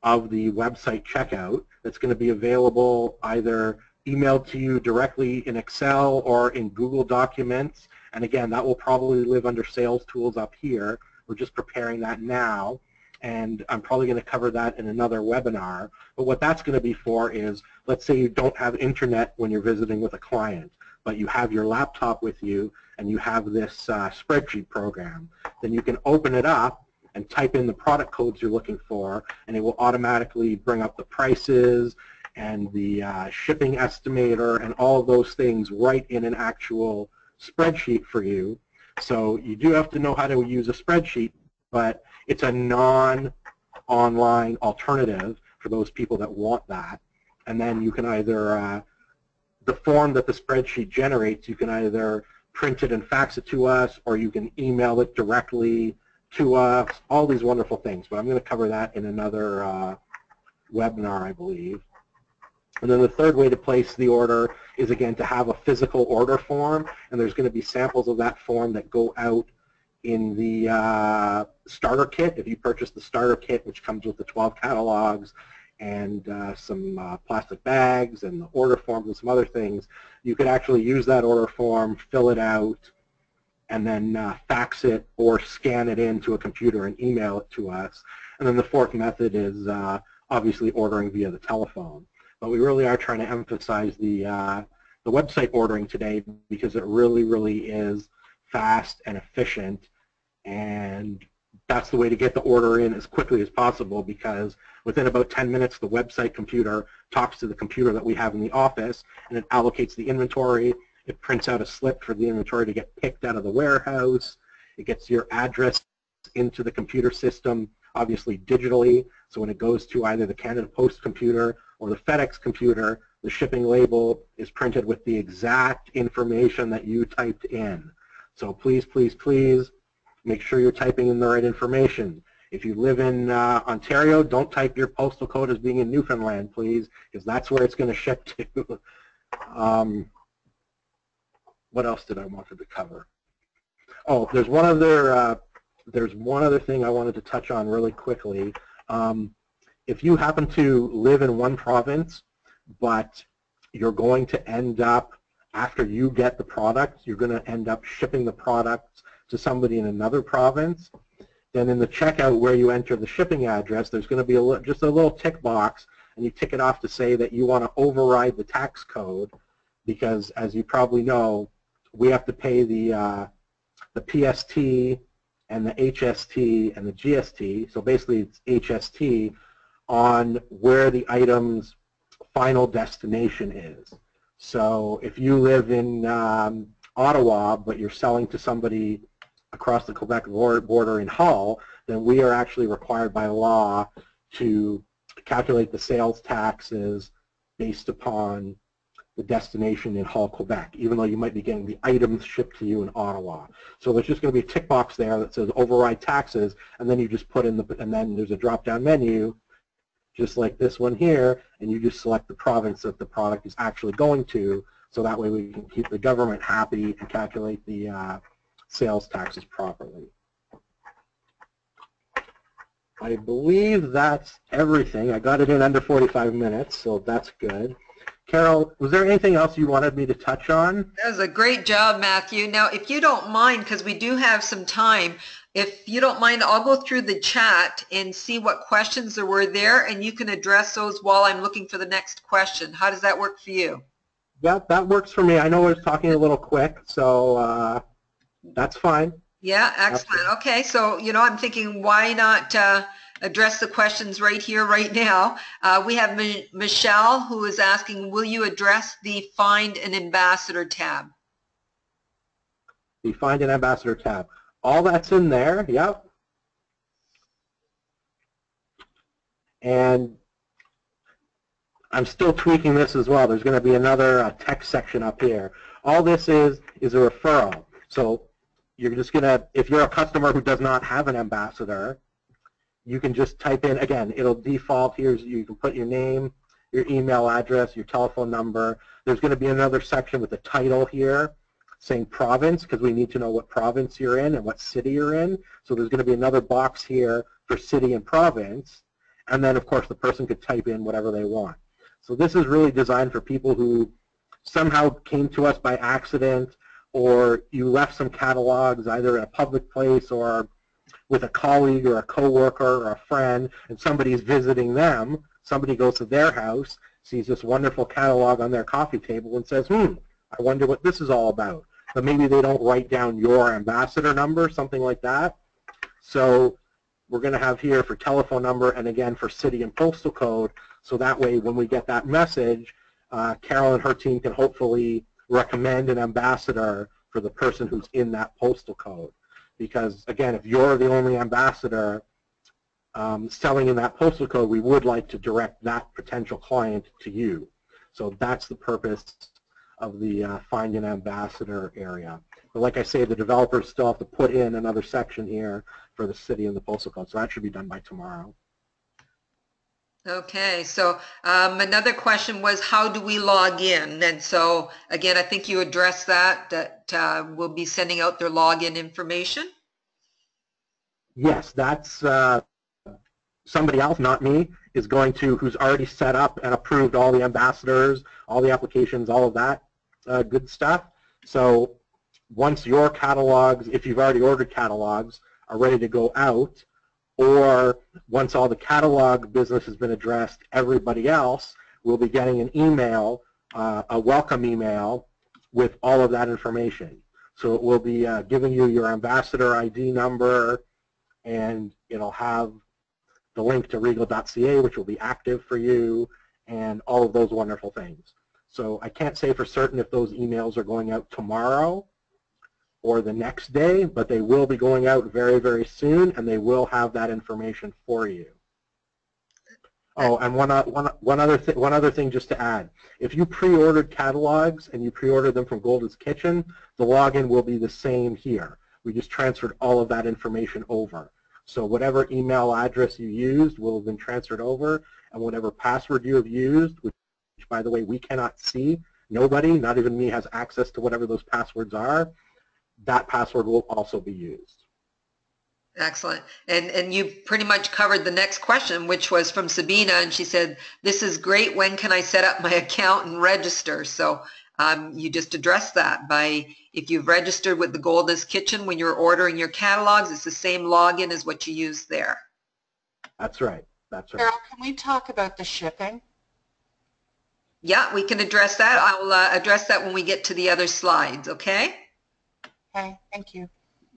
of the website checkout that's going to be available either emailed to you directly in Excel or in Google Documents. And again, that will probably live under Sales Tools up here. We're just preparing that now, and I'm probably going to cover that in another webinar. But what that's going to be for is, let's say you don't have internet when you're visiting with a client, but you have your laptop with you and you have this spreadsheet program. Then you can open it up and type in the product codes you're looking for, and it will automatically bring up the prices and the shipping estimator and all of those things right in an actual spreadsheet for you. So you do have to know how to use a spreadsheet, but it's a non-online alternative for those people that want that. And then you can either, the form that the spreadsheet generates, you can either print it and fax it to us, or you can email it directly to us, all these wonderful things. But I'm going to cover that in another webinar, I believe. And then the third way to place the order is, again, to have a physical order form, and there's going to be samples of that form that go out in the starter kit. If you purchase the starter kit, which comes with the 12 catalogs and some plastic bags and the order forms and some other things, you could actually use that order form, fill it out, and then fax it or scan it into a computer and email it to us. And then the fourth method is obviously ordering via the telephone. But we really are trying to emphasize the website ordering today, because it really, really is fast and efficient, and that's the way to get the order in as quickly as possible, because within about 10 minutes the website computer talks to the computer that we have in the office, and it allocates the inventory. It prints out a slip for the inventory to get picked out of the warehouse. It gets your address into the computer system, obviously digitally, so when it goes to either the Canada Post computer or the FedEx computer, the shipping label is printed with the exact information that you typed in. So please, please, please make sure you're typing in the right information. If you live in Ontario, don't type your postal code as being in Newfoundland, please, because that's where it's going to ship to. What else did I wanted to cover? Oh, there's one other thing I wanted to touch on really quickly. If you happen to live in one province, but you're going to end up, after you get the product, you're going to end up shipping the product to somebody in another province, then in the checkout where you enter the shipping address, there's going to be just a little tick box, and you tick it off to say that you want to override the tax code, because as you probably know, we have to pay the PST and the HST and the GST, so basically it's HST, on where the item's final destination is. So if you live in Ottawa, but you're selling to somebody across the Quebec border in Hull, then we are actually required by law to calculate the sales taxes based upon the destination in Hull, Quebec, even though you might be getting the items shipped to you in Ottawa. So there's just going to be a tick box there that says override taxes, and then you just put in and then there's a drop-down menu, just like this one here, and you just select the province that the product is actually going to, so that way we can keep the government happy and calculate the sales taxes properly. I believe that's everything. I got it in under 45 minutes, so that's good. Carol, was there anything else you wanted me to touch on? That was a great job, Matthew. Now, if you don't mind, because we do have some time, if you don't mind, I'll go through the chat and see what questions there were there, and you can address those while I'm looking for the next question. How does that work for you? Yeah, that works for me. I know I was talking a little quick, so that's fine. Yeah, excellent. Okay, so, I'm thinking, why not address the questions right here, right now? We have Michelle, who is asking, will you address the Find an Ambassador tab? The Find an Ambassador tab. All that's in there, yep. And I'm still tweaking this as well. There's going to be another text section up here. All this is a referral. So you're just going to, if you're a customer who does not have an ambassador, you can just type in, again, it'll default here, you can put your name, your email address, your telephone number. There's going to be another section with the title here, saying province, because we need to know what province you're in and what city you're in. So there's going to be another box here for city and province. And then, of course, the person could type in whatever they want. So this is really designed for people who somehow came to us by accident, or you left some catalogs either in a public place or with a colleague or a coworker or a friend, and somebody's visiting them. Somebody goes to their house, sees this wonderful catalog on their coffee table and says, I wonder what this is all about. But maybe they don't write down your ambassador number, something like that. So we're going to have here for telephone number and again for city and postal code. So that way when we get that message, Carol and her team can hopefully recommend an ambassador for the person who's in that postal code. Because again, if you're the only ambassador selling in that postal code, we would like to direct that potential client to you. So that's the purpose of the Find an Ambassador area. But like I say, the developers still have to put in another section here for the city and the postal code. So that should be done by tomorrow. Okay, so another question was, how do we log in? And so again, I think you addressed that we'll be sending out their login information. Yes, that's somebody else, not me, is going to, who's already set up and approved all the ambassadors, all the applications, all of that good stuff. So once your catalogs, if you've already ordered catalogs, are ready to go out, or once all the catalog business has been addressed, everybody else will be getting an email, a welcome email with all of that information. So it will be giving you your ambassador ID number, and it'll have the link to regal.ca, which will be active for you, and all of those wonderful things. So I can't say for certain if those emails are going out tomorrow or the next day, but they will be going out very, very soon, and they will have that information for you. Oh, and one other thing just to add. If you pre-ordered catalogs and you pre-ordered them from Golden's Kitchen, the login will be the same here. We just transferred all of that information over. So whatever email address you used will have been transferred over, and whatever password you have used, which by the way we cannot see, nobody, not even me, has access to whatever those passwords are, that password will also be used. Excellent. And you pretty much covered the next question, which was from Sabina, and she said, this is great, when can I set up my account and register? So you just addressed that by, if you've registered with the Golden's Kitchen when you're ordering your catalogs, it's the same login as what you use there. That's right. That's right. Carol, can we talk about the shipping? Yeah, we can address that. I'll address that when we get to the other slides, okay? Okay, thank you.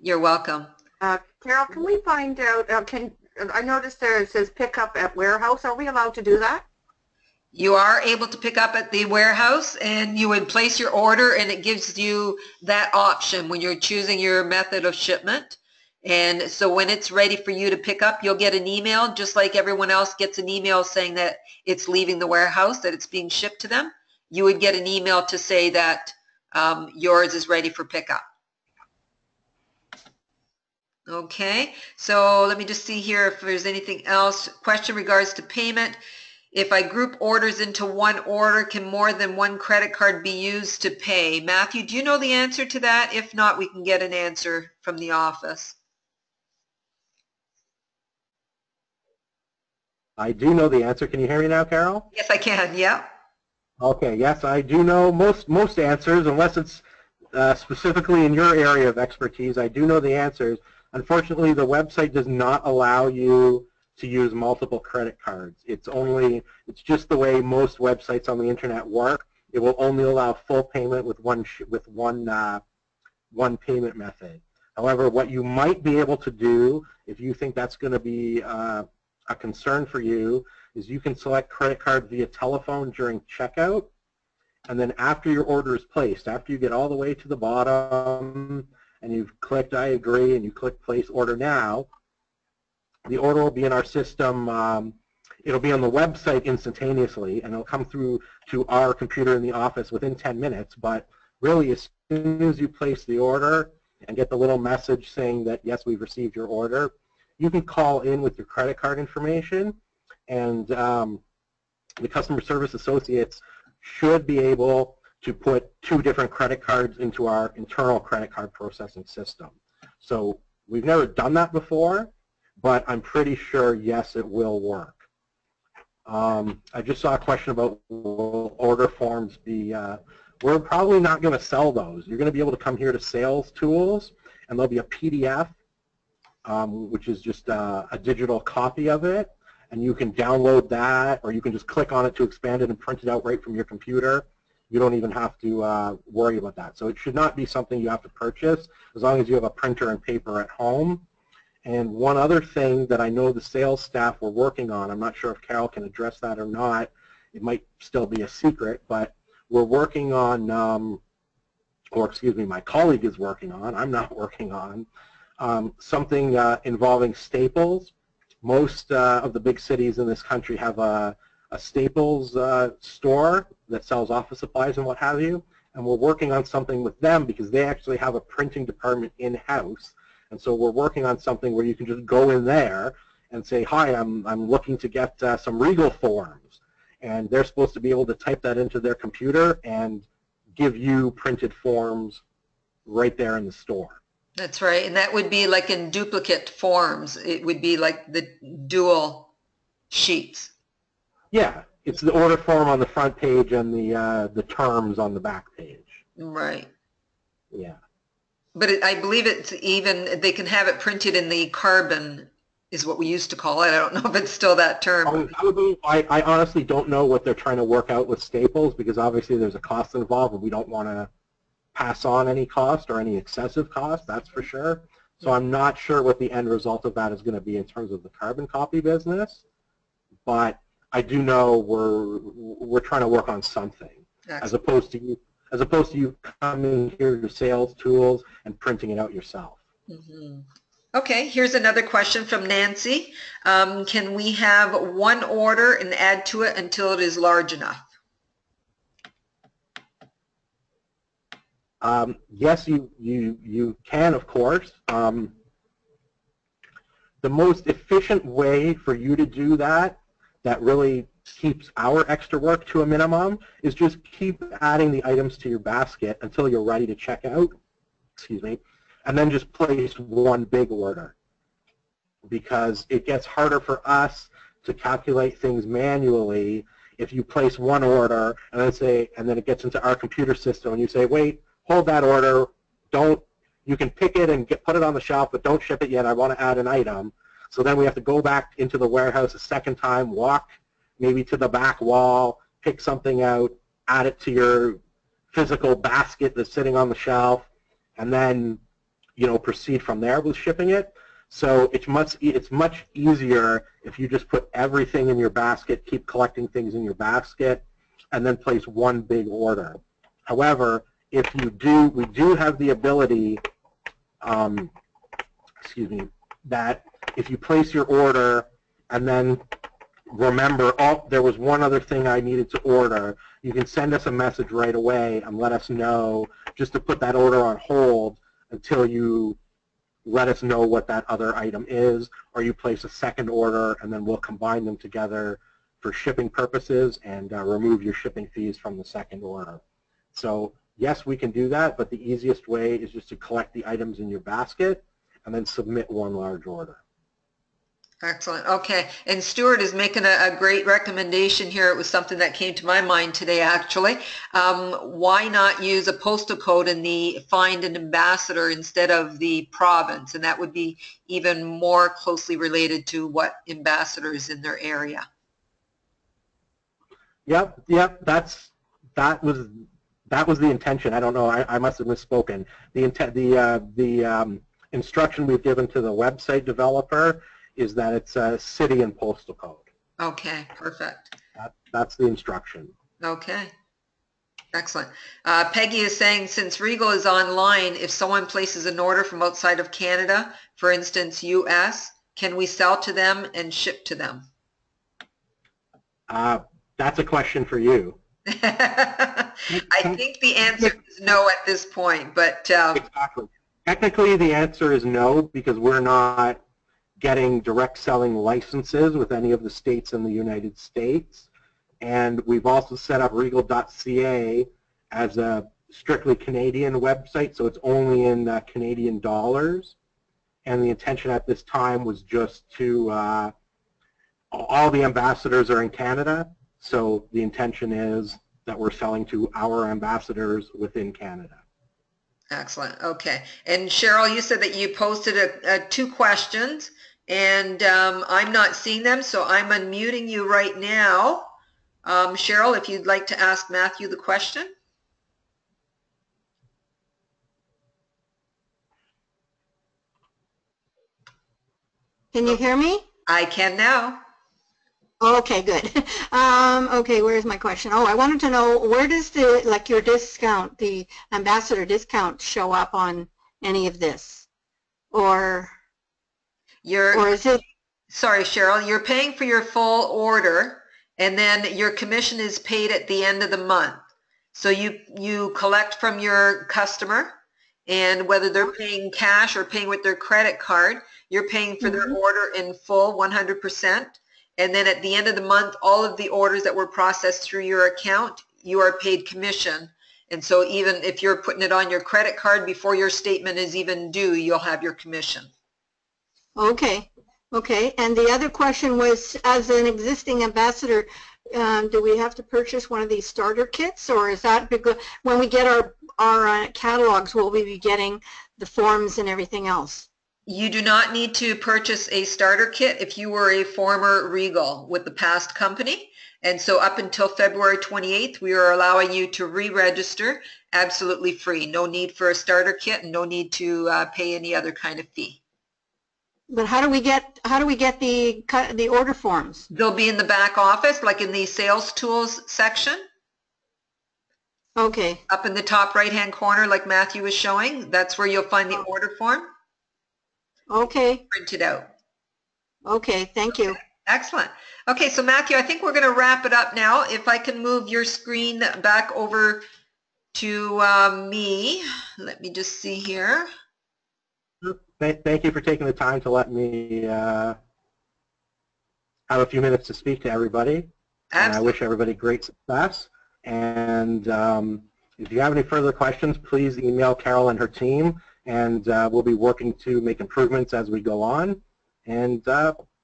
You're welcome. Carol, can we find out, I noticed there it says pick up at warehouse. Are we allowed to do that? You are able to pick up at the warehouse, and you would place your order, and it gives you that option when you're choosing your method of shipment. And so when it's ready for you to pick up, you'll get an email, just like everyone else gets an email saying that it's leaving the warehouse, that it's being shipped to them. You would get an email to say that yours is ready for pickup. Okay, so let me just see here if there's anything else. Question regards to payment. If I group orders into one order, can more than one credit card be used to pay? Matthew, do you know the answer to that? If not, we can get an answer from the office. I do know the answer. Can you hear me now, Carol? Yes, I can. Yeah. Okay, yes, I do know most answers, unless it's specifically in your area of expertise. I do know the answers. Unfortunately, the website does not allow you to use multiple credit cards. It's just the way most websites on the internet work. It will only allow full payment with one payment method. However, what you might be able to do, if you think that's going to be a concern for you, is you can select credit card via telephone during checkout, and then after your order is placed, after you get all the way to the bottom and you've clicked I agree and you click place order now, the order will be in our system. It'll be on the website instantaneously, and it'll come through to our computer in the office within 10 minutes. But really, as soon as you place the order and get the little message saying that, yes, we've received your order, you can call in with your credit card information, and the customer service associates should be able to put 2 different credit cards into our internal credit card processing system. So we've never done that before, but I'm pretty sure, yes, it will work. I just saw a question about will order forms be, we're probably not going to sell those. You're going to be able to come here to Sales Tools, and there'll be a PDF, which is just a digital copy of it, and you can download that, or you can just click on it to expand it and print it out right from your computer. You don't even have to worry about that. So it should not be something you have to purchase as long as you have a printer and paper at home. And one other thing that I know the sales staff were working on, I'm not sure if Carol can address that or not, it might still be a secret, but we're working on, or excuse me, my colleague is working on, I'm not working on, something involving Staples. Most of the big cities in this country have a Staples store that sells office supplies and what have you, and we're working on something with them because they actually have a printing department in-house, and so we're working on something where you can just go in there and say, hi, I'm looking to get some Regal forms, and they're supposed to be able to type that into their computer and give you printed forms right there in the store. That's right, and that would be like in duplicate forms. It would be like the dual sheets. Yeah, it's the order form on the front page and the terms on the back page. Right. Yeah. But I believe it's even, they can have it printed in the carbon, is what we used to call it. I don't know if it's still that term. I honestly don't know what they're trying to work out with Staples, because obviously there's a cost involved and we don't want to pass on any cost or any excessive cost, that's for sure. So I'm not sure what the end result of that is going to be in terms of the carbon copy business, but I do know we're trying to work on something. Excellent. As opposed to you coming here to Sales Tools and printing it out yourself. Mm-hmm. Okay, here's another question from Nancy. Can we have one order and add to it until it is large enough? Yes, you can, of course. The most efficient way for you to do that really keeps our extra work to a minimum is just keep adding the items to your basket until you're ready to check out, excuse me, and then just place one big order, because it gets harder for us to calculate things manually if you place one order and then it gets into our computer system and you say, wait, hold that order, you can pick it and put it on the shelf, but don't ship it yet, I want to add an item. So then we have to go back into the warehouse a second time, walk maybe to the back wall, pick something out, add it to your physical basket that's sitting on the shelf, and then, you know, proceed from there with shipping it. So it's much easier if you just put everything in your basket, keep collecting things in your basket, and then place one big order. However, we do have the ability, excuse me, that if you place your order and then remember, oh, there was one other thing I needed to order, you can send us a message right away and let us know, just to put that order on hold until you let us know what that other item is, or you place a second order and then we'll combine them together for shipping purposes and remove your shipping fees from the second order. So yes, we can do that, but the easiest way is just to collect the items in your basket and then submit one large order. Excellent. Okay. And Stuart is making a great recommendation here. It was something that came to my mind today, actually. Why not use a postal code in the find an ambassador instead of the province? And that would be even more closely related to what ambassadors in their area. Yep. That was the intention. I don't know. I must have misspoken. The instruction we've given to the website developer is that it's a city and postal code. Okay, perfect. That's the instruction. Okay, excellent. Peggy is saying, since Regal is online, if someone places an order from outside of Canada, for instance, US, can we sell to them and ship to them? That's a question for you. I think the answer is no at this point, but... Exactly. Technically, the answer is no, because we're not getting direct selling licenses with any of the states in the United States. And we've also set up Regal.ca as a strictly Canadian website, so it's only in Canadian dollars. And the intention at this time was just to, all the ambassadors are in Canada, so the intention is that we're selling to our ambassadors within Canada. Excellent. Okay. And Cheryl, you said that you posted 2 questions, and I'm not seeing them, so I'm unmuting you right now. Cheryl, if you'd like to ask Matthew the question. Can you hear me? I can now. Okay, good. Okay, where's my question? Oh, I wanted to know, where does the, like, your discount, the ambassador discount, show up on any of this? Or is it? Sorry, Cheryl, you're paying for your full order, and then your commission is paid at the end of the month. So you collect from your customer, and whether they're paying cash or paying with their credit card, you're paying for their order in full 100%. And then at the end of the month, all of the orders that were processed through your account, you are paid commission. And so even if you're putting it on your credit card before your statement is even due, you'll have your commission. Okay. Okay. And the other question was, as an existing ambassador, do we have to purchase one of these starter kits, or is that because when we get our catalogs, will we be getting the forms and everything else? You do not need to purchase a starter kit if you were a former Regal with the past company. And so up until February 28th, we are allowing you to re-register absolutely free. No need for a starter kit and no need to pay any other kind of fee. But how do we get the order forms? They'll be in the back office, like in the sales tools section. Okay. Up in the top right-hand corner, like Matthew was showing, that's where you'll find the order form. Okay. Printed out. Okay, thank you. Excellent. Okay, so Matthew, I think we're going to wrap it up now. If I can move your screen back over to me. Let me just see here. Thank you for taking the time to let me have a few minutes to speak to everybody. And I wish everybody great success. And if you have any further questions, please email Carol and her team, and we'll be working to make improvements as we go on. And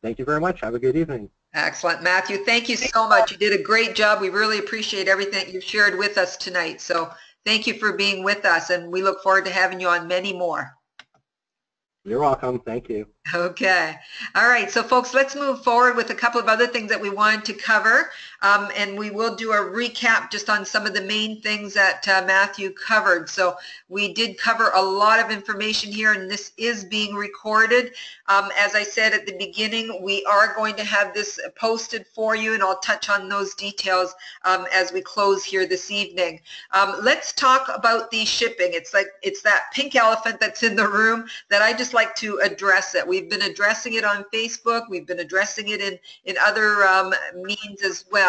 thank you very much. Have a good evening. Excellent. Matthew, thank you so much. You did a great job. We really appreciate everything you've shared with us tonight. So thank you for being with us, and we look forward to having you on many more. You're welcome. Thank you. Okay. All right. So folks, let's move forward with a couple of other things that we wanted to cover. And we will do a recap just on some of the main things that Matthew covered. So we did cover a lot of information here, and this is being recorded. As I said at the beginning, we are going to have this posted for you, and I'll touch on those details as we close here this evening. Let's talk about the shipping. It's that pink elephant that's in the room that I just like to address it. We've been addressing it on Facebook. We've been addressing it in other means as well.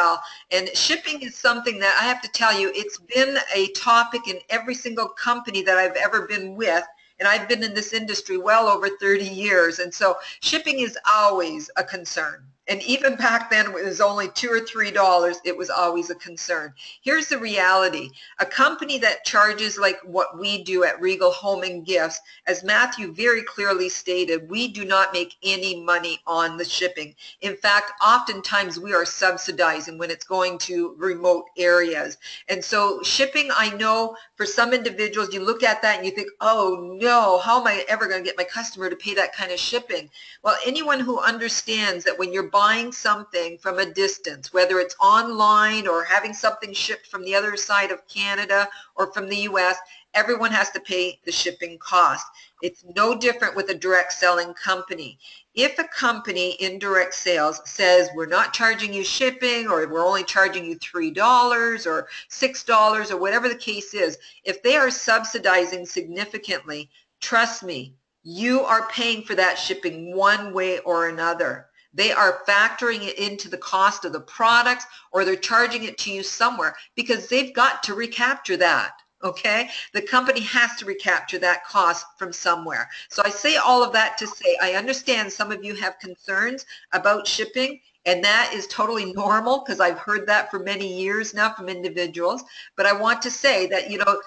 And shipping is something that I have to tell you, it's been a topic in every single company that I've ever been with. And I've been in this industry well over 30 years. And so shipping is always a concern. And even back then, it was only $2 or $3. It was always a concern. Here's the reality. A company that charges like what we do at Regal Home and Gifts, as Matthew very clearly stated, we do not make any money on the shipping. In fact, oftentimes we are subsidizing when it's going to remote areas. And so shipping, I know for some individuals, you look at that and you think, oh no, how am I ever going to get my customer to pay that kind of shipping? Well, anyone who understands that when you're buying something from a distance, whether it's online or having something shipped from the other side of Canada or from the US, everyone has to pay the shipping cost. It's no different with a direct selling company. If a company in direct sales says we're not charging you shipping, or we're only charging you $3 or $6 or whatever the case is, if they are subsidizing significantly, trust me, you are paying for that shipping one way or another. They are factoring it into the cost of the products, or they're charging it to you somewhere because they've got to recapture that. Okay? The company has to recapture that cost from somewhere. So I say all of that to say I understand some of you have concerns about shipping. And that is totally normal because I've heard that for many years now from individuals. But I want to say that, you know,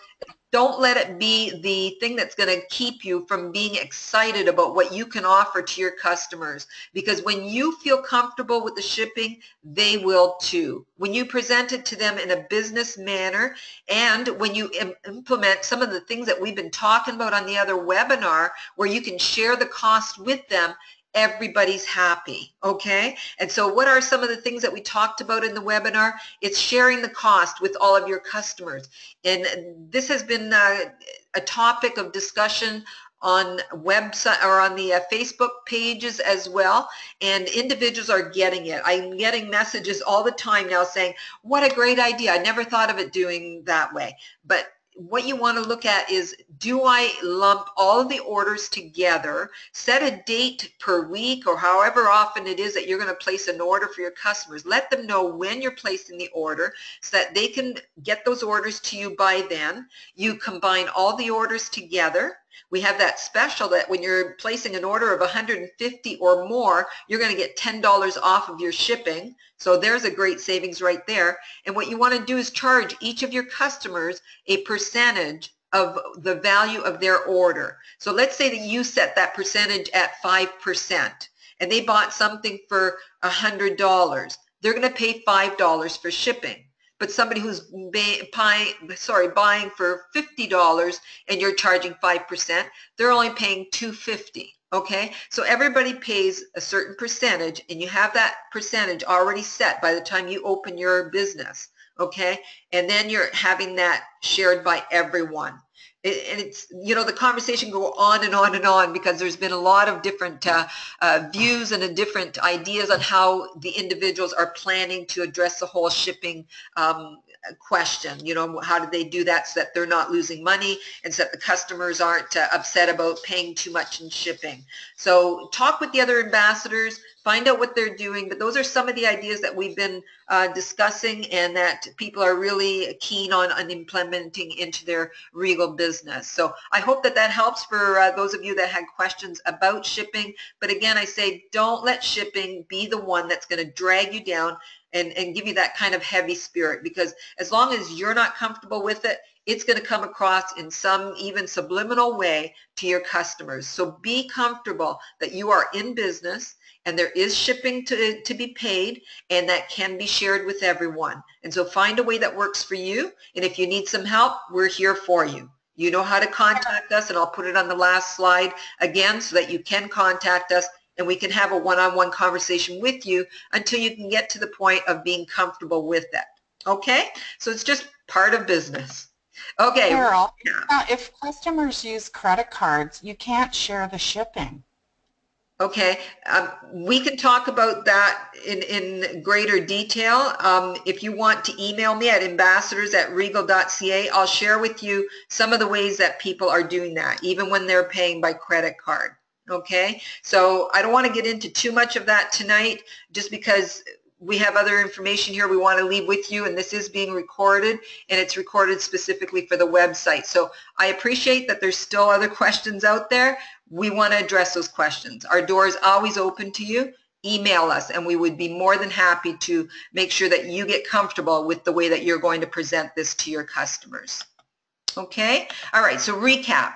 don't let it be the thing that's going to keep you from being excited about what you can offer to your customers. Because when you feel comfortable with the shipping, they will too. When you present it to them in a business manner, and when you implement some of the things that we've been talking about on the other webinar, where you can share the cost with them, everybody's happy, okay? And so what are some of the things that we talked about in the webinar? It's sharing the cost with all of your customers. And this has been a topic of discussion on website or on the Facebook pages as well, and individuals are getting it. I'm getting messages all the time now saying, what a great idea, I never thought of it doing that way. But what you want to look at is, do I lump all of the orders together, set a date per week or however often it is that you're going to place an order for your customers. Let them know when you're placing the order so that they can get those orders to you by then. You combine all the orders together. We have that special that when you're placing an order of 150 or more, you're going to get $10 off of your shipping. So there's a great savings right there. And what you want to do is charge each of your customers a percentage of the value of their order. So let's say that you set that percentage at 5% and they bought something for $100. They're going to pay $5 for shipping. But somebody who's buying for $50 and you're charging 5%, they're only paying $2.50. Okay, so everybody pays a certain percentage, and you have that percentage already set by the time you open your business. Okay, and then you're having that shared by everyone. And it's, you know, the conversation go on and on and on because there's been a lot of different views and different ideas on how the individuals are planning to address the whole shipping question. You know, how do they do that so that they're not losing money and so that the customers aren't upset about paying too much in shipping. So talk with the other ambassadors, find out what they're doing, but those are some of the ideas that we've been discussing and that people are really keen on implementing into their Regal business. So I hope that that helps for those of you that had questions about shipping. But again, I say don't let shipping be the one that's going to drag you down and give you that kind of heavy spirit, because as long as you're not comfortable with it, it's going to come across in some even subliminal way to your customers. So be comfortable that you are in business and there is shipping to be paid, and that can be shared with everyone. And so find a way that works for you, and if you need some help, we're here for you. You know how to contact us, and I'll put it on the last slide again so that you can contact us and we can have a one-on-one conversation with you until you can get to the point of being comfortable with it. Okay? So it's just part of business. Okay. Carol, if customers use credit cards, you can't share the shipping. Okay, we can talk about that in greater detail. If you want to email me at ambassadors@regal.ca, I'll share with you some of the ways that people are doing that, even when they're paying by credit card. Okay, so I don't want to get into too much of that tonight, just because we have other information here we want to leave with you, and this is being recorded, and it's recorded specifically for the website. So I appreciate that there's still other questions out there. We want to address those questions. Our door is always open to you. Email us, and we would be more than happy to make sure that you get comfortable with the way that you're going to present this to your customers. Okay? All right, so recap.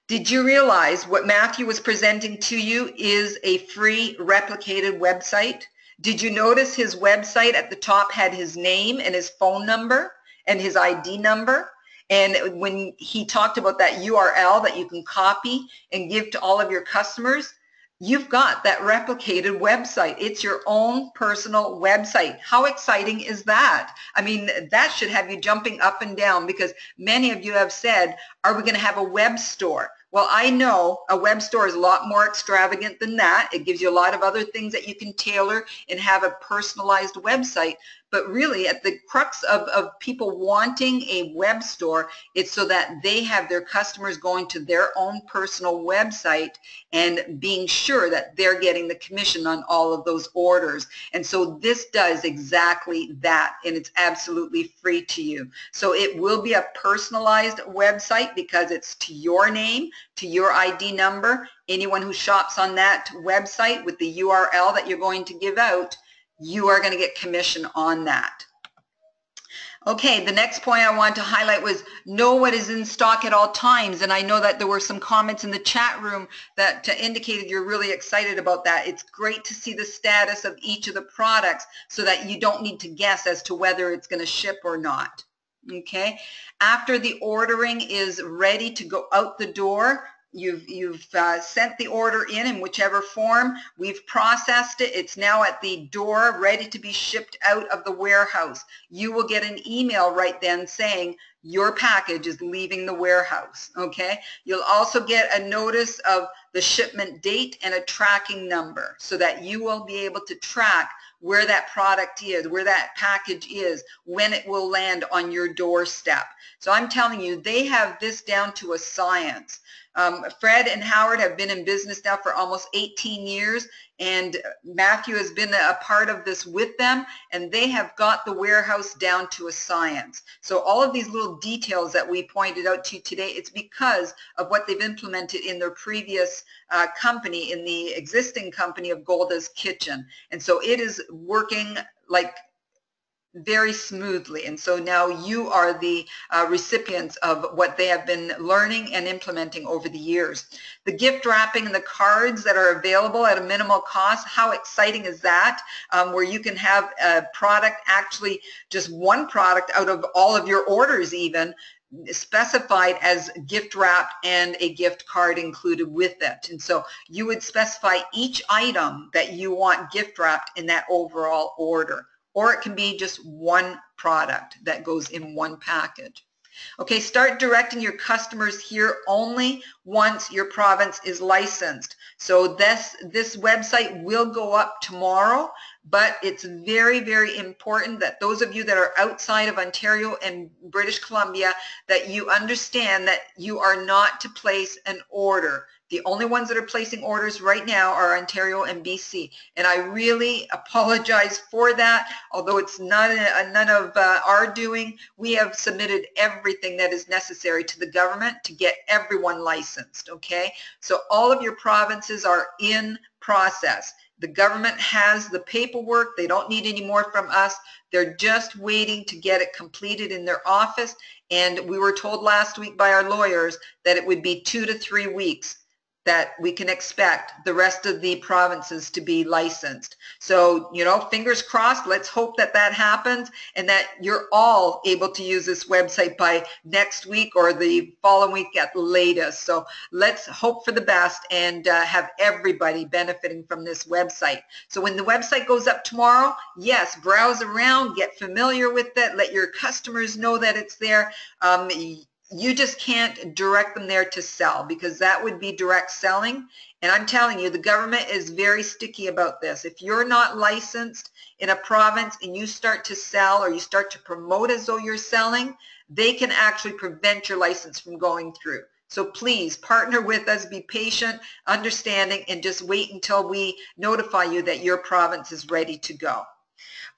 Did you realize what Matthew was presenting to you is a free replicated website? Did you notice his website at the top had his name and his phone number and his ID number? And when he talked about that URL that you can copy and give to all of your customers, you've got that replicated website. It's your own personal website. How exciting is that? I mean, that should have you jumping up and down, because many of you have said, are we going to have a web store? Well, I know a web store is a lot more extravagant than that. It gives you a lot of other things that you can tailor and have a personalized website. But really, at the crux of people wanting a web store, it's so that they have their customers going to their own personal website and being sure that they're getting the commission on all of those orders. And so this does exactly that, and it's absolutely free to you. So it will be a personalized website because it's to your name, to your ID number. Anyone who shops on that website with the URL that you're going to give out, you are going to get commission on that. Okay, the next point I wanted to highlight was know what is in stock at all times. And I know that there were some comments in the chat room that indicated you're really excited about that. It's great to see the status of each of the products so that you don't need to guess as to whether it's going to ship or not. Okay, after the ordering is ready to go out the door, you've sent the order in whichever form. We've processed it. It's now at the door ready to be shipped out of the warehouse. You will get an email right then saying your package is leaving the warehouse. Okay, you'll also get a notice of the shipment date and a tracking number so that you will be able to track where that product is, where that package is, when it will land on your doorstep. So I'm telling you, they have this down to a science. Fred and Howard have been in business now for almost 18 years, and Matthew has been a part of this with them, and they have got the warehouse down to a science. So all of these little details that we pointed out to you today, it's because of what they've implemented in their previous company, in the existing company of Golda's Kitchen. And so it is working like very smoothly, and so now you are the recipients of what they have been learning and implementing over the years. The gift wrapping and the cards that are available at a minimal cost, how exciting is that? Where you can have a product, actually just one product out of all of your orders even, specified as gift wrapped and a gift card included with it. And so you would specify each item that you want gift wrapped in that overall order. Or it can be just one product that goes in one package. Okay, start directing your customers here only once your province is licensed. So this website will go up tomorrow, but it's very, very important that those of you that are outside of Ontario and British Columbia, that you understand that you are not to place an order. The only ones that are placing orders right now are Ontario and BC. And I really apologize for that. Although it's none of our doing, we have submitted everything that is necessary to the government to get everyone licensed, okay? So all of your provinces are in process. The government has the paperwork. They don't need any more from us. They're just waiting to get it completed in their office. And we were told last week by our lawyers that it would be 2 to 3 weeks that we can expect the rest of the provinces to be licensed. So, you know, fingers crossed, let's hope that that happens and that you're all able to use this website by next week or the following week at the latest. So let's hope for the best and have everybody benefiting from this website. So when the website goes up tomorrow, yes, browse around, get familiar with it, let your customers know that it's there. You just can't direct them there to sell because that would be direct selling. And I'm telling you, the government is very sticky about this. If you're not licensed in a province and you start to sell or you start to promote as though you're selling, they can actually prevent your license from going through. So please partner with us, be patient, understanding, and just wait until we notify you that your province is ready to go.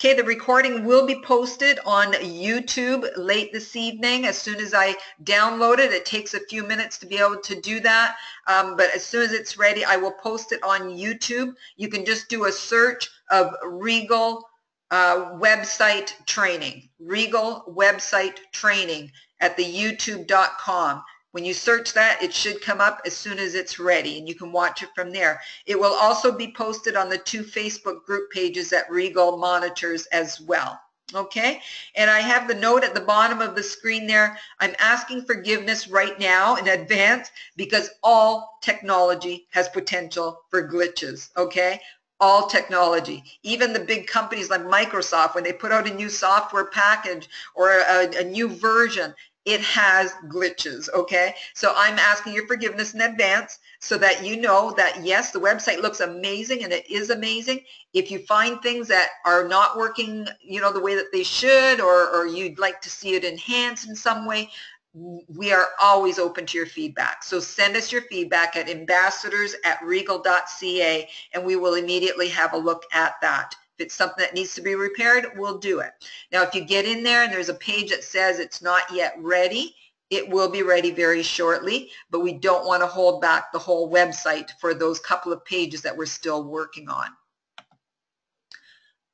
Okay, the recording will be posted on YouTube late this evening. As soon as I download it, it takes a few minutes to be able to do that. But as soon as it's ready, I will post it on YouTube. You can just do a search of Regal website training, Regal website training at the youtube.com. When you search that, it should come up as soon as it's ready, and you can watch it from there. It will also be posted on the 2 Facebook group pages that Regal monitors as well. Okay, and I have the note at the bottom of the screen there. I'm asking forgiveness right now in advance because all technology has potential for glitches, okay? All technology, even the big companies like Microsoft, when they put out a new software package or a new version, it has glitches, okay? So I'm asking your forgiveness in advance so that you know that, yes, the website looks amazing and it is amazing. If you find things that are not working, you know, the way that they should, or you'd like to see it enhanced in some way, we are always open to your feedback. So send us your feedback at ambassadors@regal.ca and we will immediately have a look at that. If it's something that needs to be repaired, we'll do it. Now, if you get in there and there's a page that says it's not yet ready, it will be ready very shortly, but we don't want to hold back the whole website for those couple of pages that we're still working on.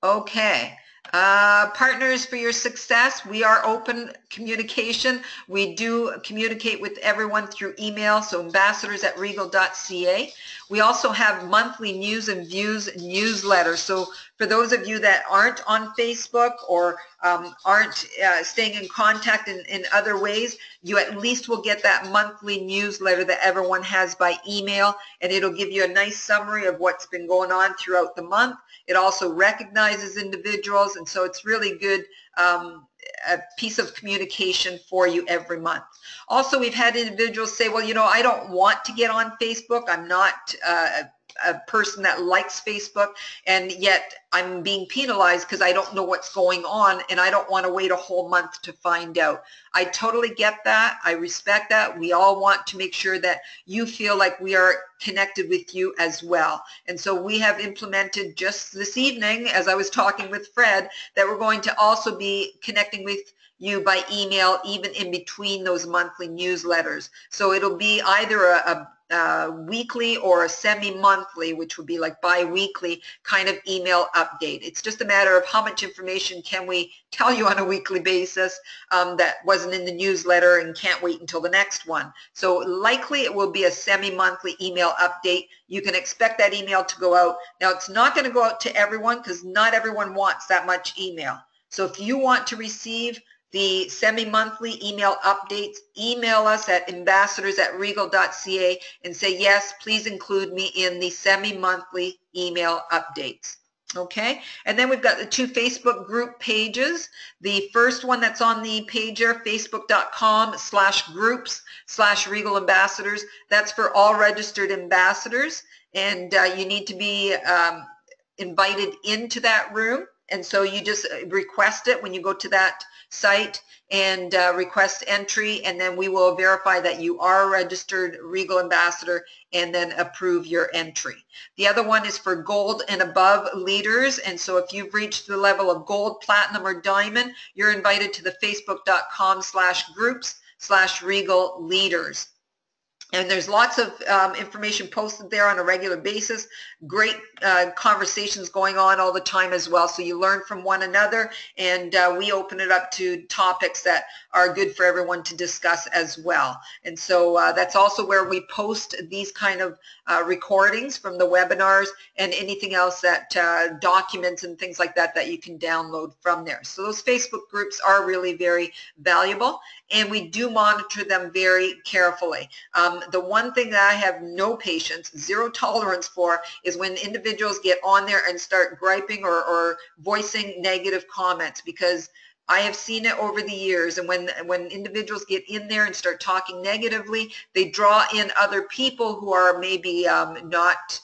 Okay. Partners for your success, we are open communication. We do communicate with everyone through email, so ambassadors@regal.ca. We also have monthly news and views newsletters. So for those of you that aren't on Facebook or aren't staying in contact in other ways, you at least will get that monthly newsletter that everyone has by email, and it'll give you a nice summary of what's been going on throughout the month. It also recognizes individuals, and so it's really good, a piece of communication for you every month. Also, we've had individuals say, well, you know, I don't want to get on Facebook. I'm not a person that likes Facebook, and yet I'm being penalized because I don't know what's going on, and I don't want to wait a whole month to find out. I totally get that. I respect that. We all want to make sure that you feel like we are connected with you as well. And so we have implemented just this evening, as I was talking with Fred, that we're going to also be connecting with you by email, even in between those monthly newsletters. So it'll be either a weekly or a semi-monthly, which would be like bi-weekly kind of email update. It's just a matter of how much information can we tell you on a weekly basis that wasn't in the newsletter and can't wait until the next one. So likely it will be a semi-monthly email update. You can expect that email to go out. Now, it's not going to go out to everyone because not everyone wants that much email. So if you want to receive the semi-monthly email updates, email us at ambassadors@regal.ca and say, yes, please include me in the semi-monthly email updates. Okay, and then we've got the 2 Facebook group pages. The first one that's on the pager, facebook.com/groups/Regal Ambassadors. That's for all registered ambassadors, and you need to be invited into that room. And so you just request it when you go to that site and request entry, and then we will verify that you are a registered Regal ambassador and then approve your entry. The other one is for gold and above leaders, and so if you've reached the level of gold, platinum, or diamond, you're invited to the facebook.com/groups/Regal leaders. And there's lots of information posted there on a regular basis. Great conversations going on all the time as well. So you learn from one another, and we open it up to topics that are good for everyone to discuss as well. And so that's also where we post these kind of recordings from the webinars and anything else that documents and things like that that you can download from there. So those Facebook groups are really very valuable, and we do monitor them very carefully. The one thing that I have no patience, zero tolerance for, is when individuals get on there and start griping or voicing negative comments, because I have seen it over the years, and when individuals get in there and start talking negatively, they draw in other people who are maybe not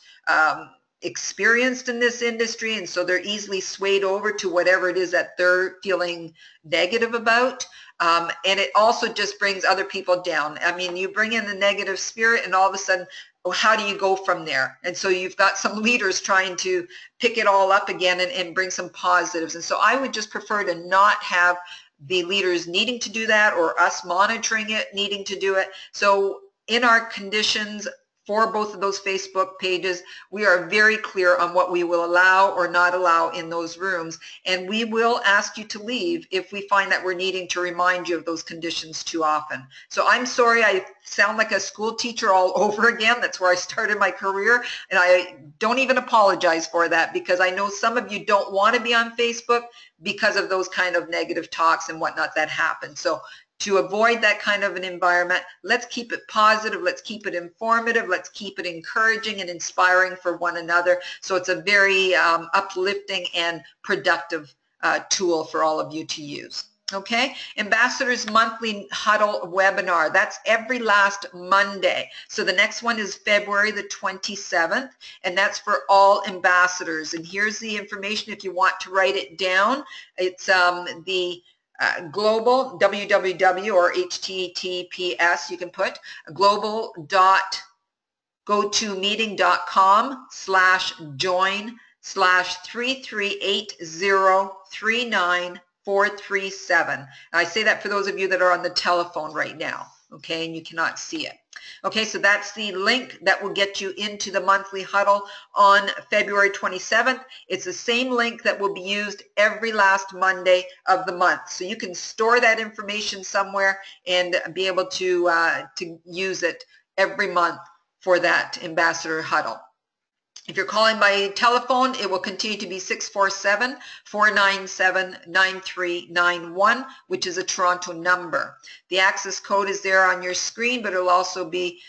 experienced in this industry, and so they're easily swayed over to whatever it is that they're feeling negative about. And it also just brings other people down. I mean, you bring in the negative spirit, and all of a sudden, oh, how do you go from there? And so you've got some leaders trying to pick it all up again and bring some positives. And so I would just prefer to not have the leaders needing to do that, or us monitoring it needing to do it. So in our conditions for both of those Facebook pages, we are very clear on what we will allow or not allow in those rooms, and we will ask you to leave if we find that we're needing to remind you of those conditions too often. So I'm sorry I sound like a school teacher all over again. That's where I started my career, and I don't even apologize for that, because I know some of you don't want to be on Facebook because of those kind of negative talks and whatnot that happen. So to avoid that kind of an environment, let's keep it positive, let's keep it informative, let's keep it encouraging and inspiring for one another. So it's a very uplifting and productive tool for all of you to use. Okay, Ambassadors Monthly Huddle webinar. That's every last Monday. So the next one is February the 27th, and that's for all ambassadors. And here's the information if you want to write it down. It's the global, www or https, you can put global.gotomeeting.com/join/338039437. I say that for those of you that are on the telephone right now. okay, and you cannot see it. Okay, so that's the link that will get you into the monthly huddle on February 27th. It's the same link that will be used every last Monday of the month. So you can store that information somewhere and be able to use it every month for that ambassador huddle. If you're calling by telephone, it will continue to be 647-497-9391, which is a Toronto number. The access code is there on your screen, but it'll also be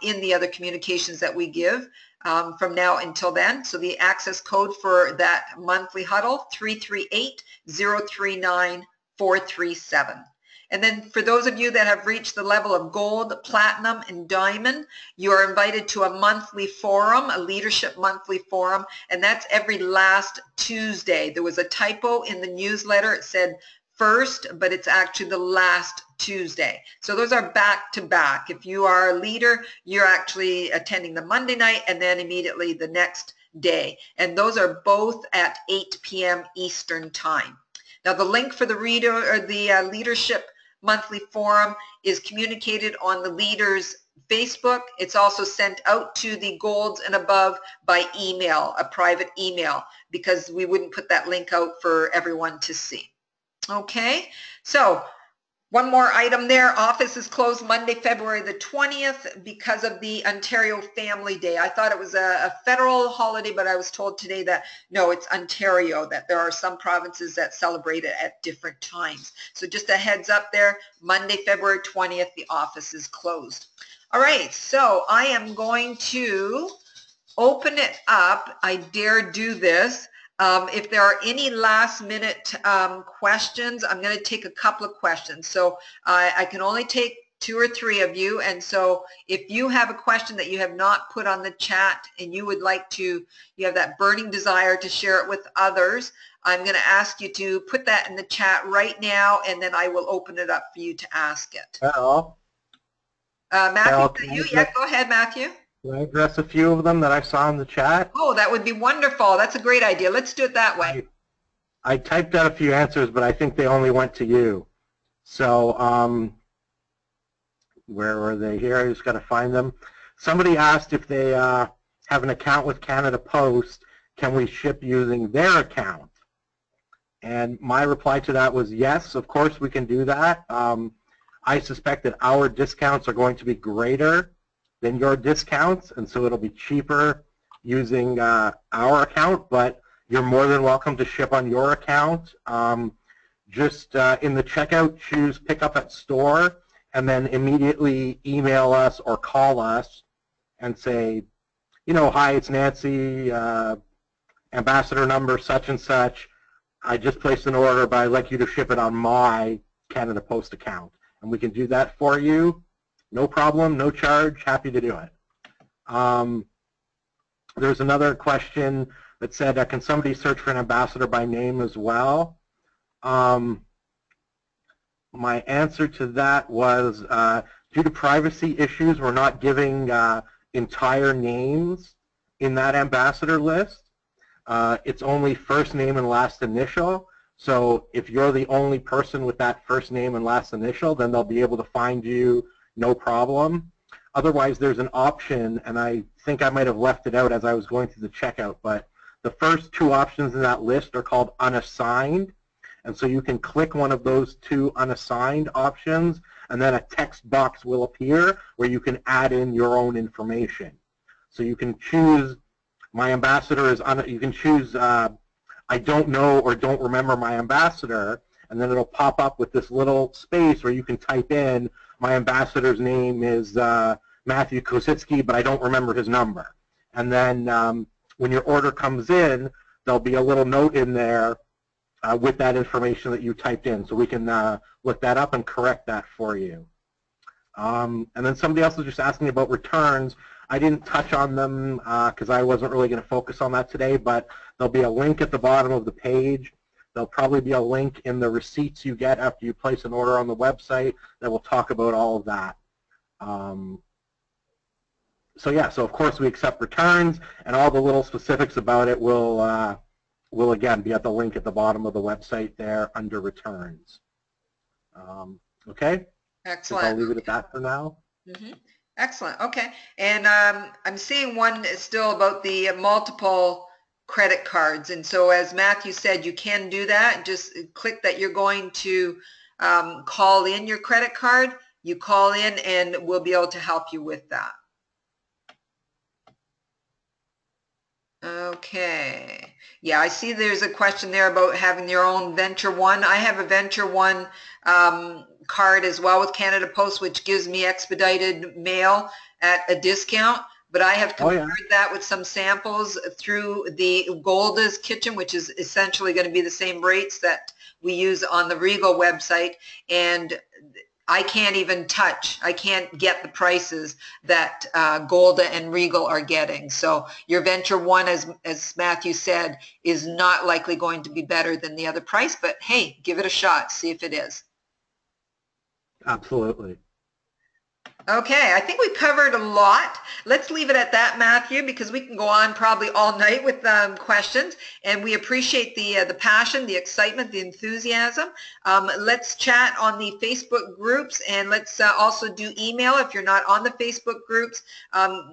in the other communications that we give from now until then. So the access code for that monthly huddle, 338-039-437. And then for those of you that have reached the level of gold, platinum, and diamond, you are invited to a monthly forum, a leadership monthly forum, and that's every last Tuesday. There was a typo in the newsletter. It said first, but it's actually the last Tuesday. So those are back to back. If you are a leader, you're actually attending the Monday night and then immediately the next day. And those are both at 8 p.m. Eastern Time. Now the link for the leadership monthly forum is communicated on the leaders' Facebook. It's also sent out to the golds and above by email, a private email, because we wouldn't put that link out for everyone to see. Okay, so one more item there. Office is closed Monday, February the 20th because of the Ontario Family Day. I thought it was a federal holiday, but I was told today that no, it's Ontario, that there are some provinces that celebrate it at different times. So just a heads up there, Monday, February 20th, the office is closed. All right, so I am going to open it up. I dare do this. If there are any last minute questions, I'm going to take a couple of questions. So I can only take 2 or 3 of you. And so if you have a question that you have not put on the chat and you would like to, you have that burning desire to share it with others, I'm going to ask you to put that in the chat right now, and then I will open it up for you to ask it. Hello. Matthew, you? Yeah, go ahead, Matthew. Can I address a few of them that I saw in the chat? Oh, that would be wonderful. That's a great idea. Let's do it that way. I typed out a few answers, but I think they only went to you. So where were they here? I just got to find them. Somebody asked if they have an account with Canada Post, can we ship using their account? And my reply to that was yes, of course we can do that. I suspect that our discounts are going to be greater than your discounts, and so it'll be cheaper using our account, but you're more than welcome to ship on your account. Just in the checkout, choose pick up at store, and then immediately email us or call us and say, you know, hi, it's Nancy, ambassador number such and such. I just placed an order, but I'd like you to ship it on my Canada Post account. And we can do that for you. No problem, no charge, happy to do it. There's another question that said, can somebody search for an ambassador by name as well? My answer to that was, due to privacy issues, we're not giving entire names in that ambassador list. It's only first name and last initial. So if you're the only person with that first name and last initial, then they'll be able to find you no problem. Otherwise, there's an option, and I think I might have left it out as I was going through the checkout, but the first 2 options in that list are called unassigned, and so you can click one of those 2 unassigned options, and then a text box will appear where you can add in your own information. So you can choose, my ambassador is, you can choose, I don't know or don't remember my ambassador, and then it'll pop up with this little space where you can type in, my ambassador's name is Matthew Kositsky, but I don't remember his number. And then when your order comes in, there'll be a little note in there with that information that you typed in. So we can look that up and correct that for you. And then somebody else was just asking about returns. I didn't touch on them because I wasn't really going to focus on that today, but there'll be a link at the bottom of the page. There'll probably be a link in the receipts you get after you place an order on the website that will talk about all of that. So yeah, so of course we accept returns, and all the little specifics about it will again be at the link at the bottom of the website there under returns. Okay, Excellent. I'll leave it at that for now. Mm-hmm. Excellent. Okay. And I'm seeing one still about the multiple credit cards. And so as Matthew said, you can do that. Just click that you're going to call in your credit card. You call in and we'll be able to help you with that. Okay. Yeah, I see there's a question there about having your own Venture One. I have a Venture One card as well with Canada Post, which gives me expedited mail at a discount. But I have compared that with some samples through the Golda's Kitchen, which is essentially going to be the same rates that we use on the Regal website. And I can't even touch, I can't get the prices that Golda and Regal are getting. So your Venture One, as Matthew said, is not likely going to be better than the other price, but hey, give it a shot, see if it is. Absolutely. Okay, I think we covered a lot. Let's leave it at that, Matthew, because we can go on probably all night with questions, and we appreciate the passion, the excitement, the enthusiasm. Let's chat on the Facebook groups, and let's also do email if you're not on the Facebook groups.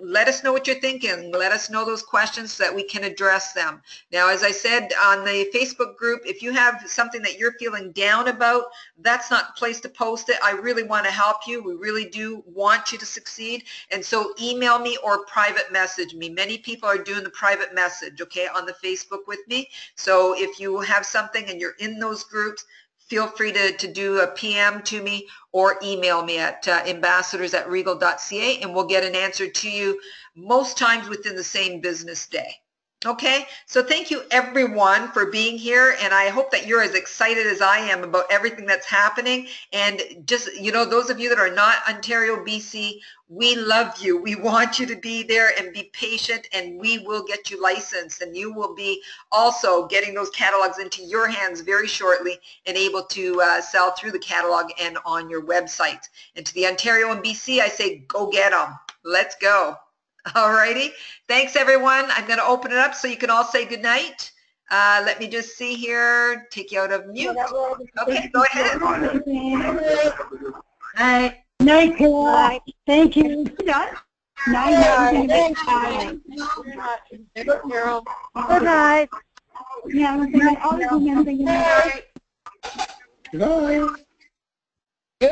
Let us know what you're thinking. Let us know those questions so that we can address them. Now, as I said, on the Facebook group, if you have something that you're feeling down about, that's not the place to post it. I really want to help you. We really do want you to succeed, and so email me or private message me. Many people are doing the private message, okay, on the Facebook with me. So if you have something and you're in those groups, feel free to do a PM to me or email me at ambassadors@regal.ca, and we'll get an answer to you most times within the same business day. Okay, so thank you everyone for being here, and I hope that you're as excited as I am about everything that's happening. And just, you know, those of you that are not Ontario, BC, we love you. We want you to be there and be patient, and we will get you licensed, and you will be also getting those catalogs into your hands very shortly and able to sell through the catalog and on your website. And to the Ontario and BC, I say go get them. Let's go. All righty. Thanks, everyone. I'm going to open it up so you can all say good night. Let me just see here. Take you out of mute. Okay, go ahead. Night. Night, Carol. Thank you. Night. Night. Carol. Good night. Yeah, I'm thinking, Good night. Good night.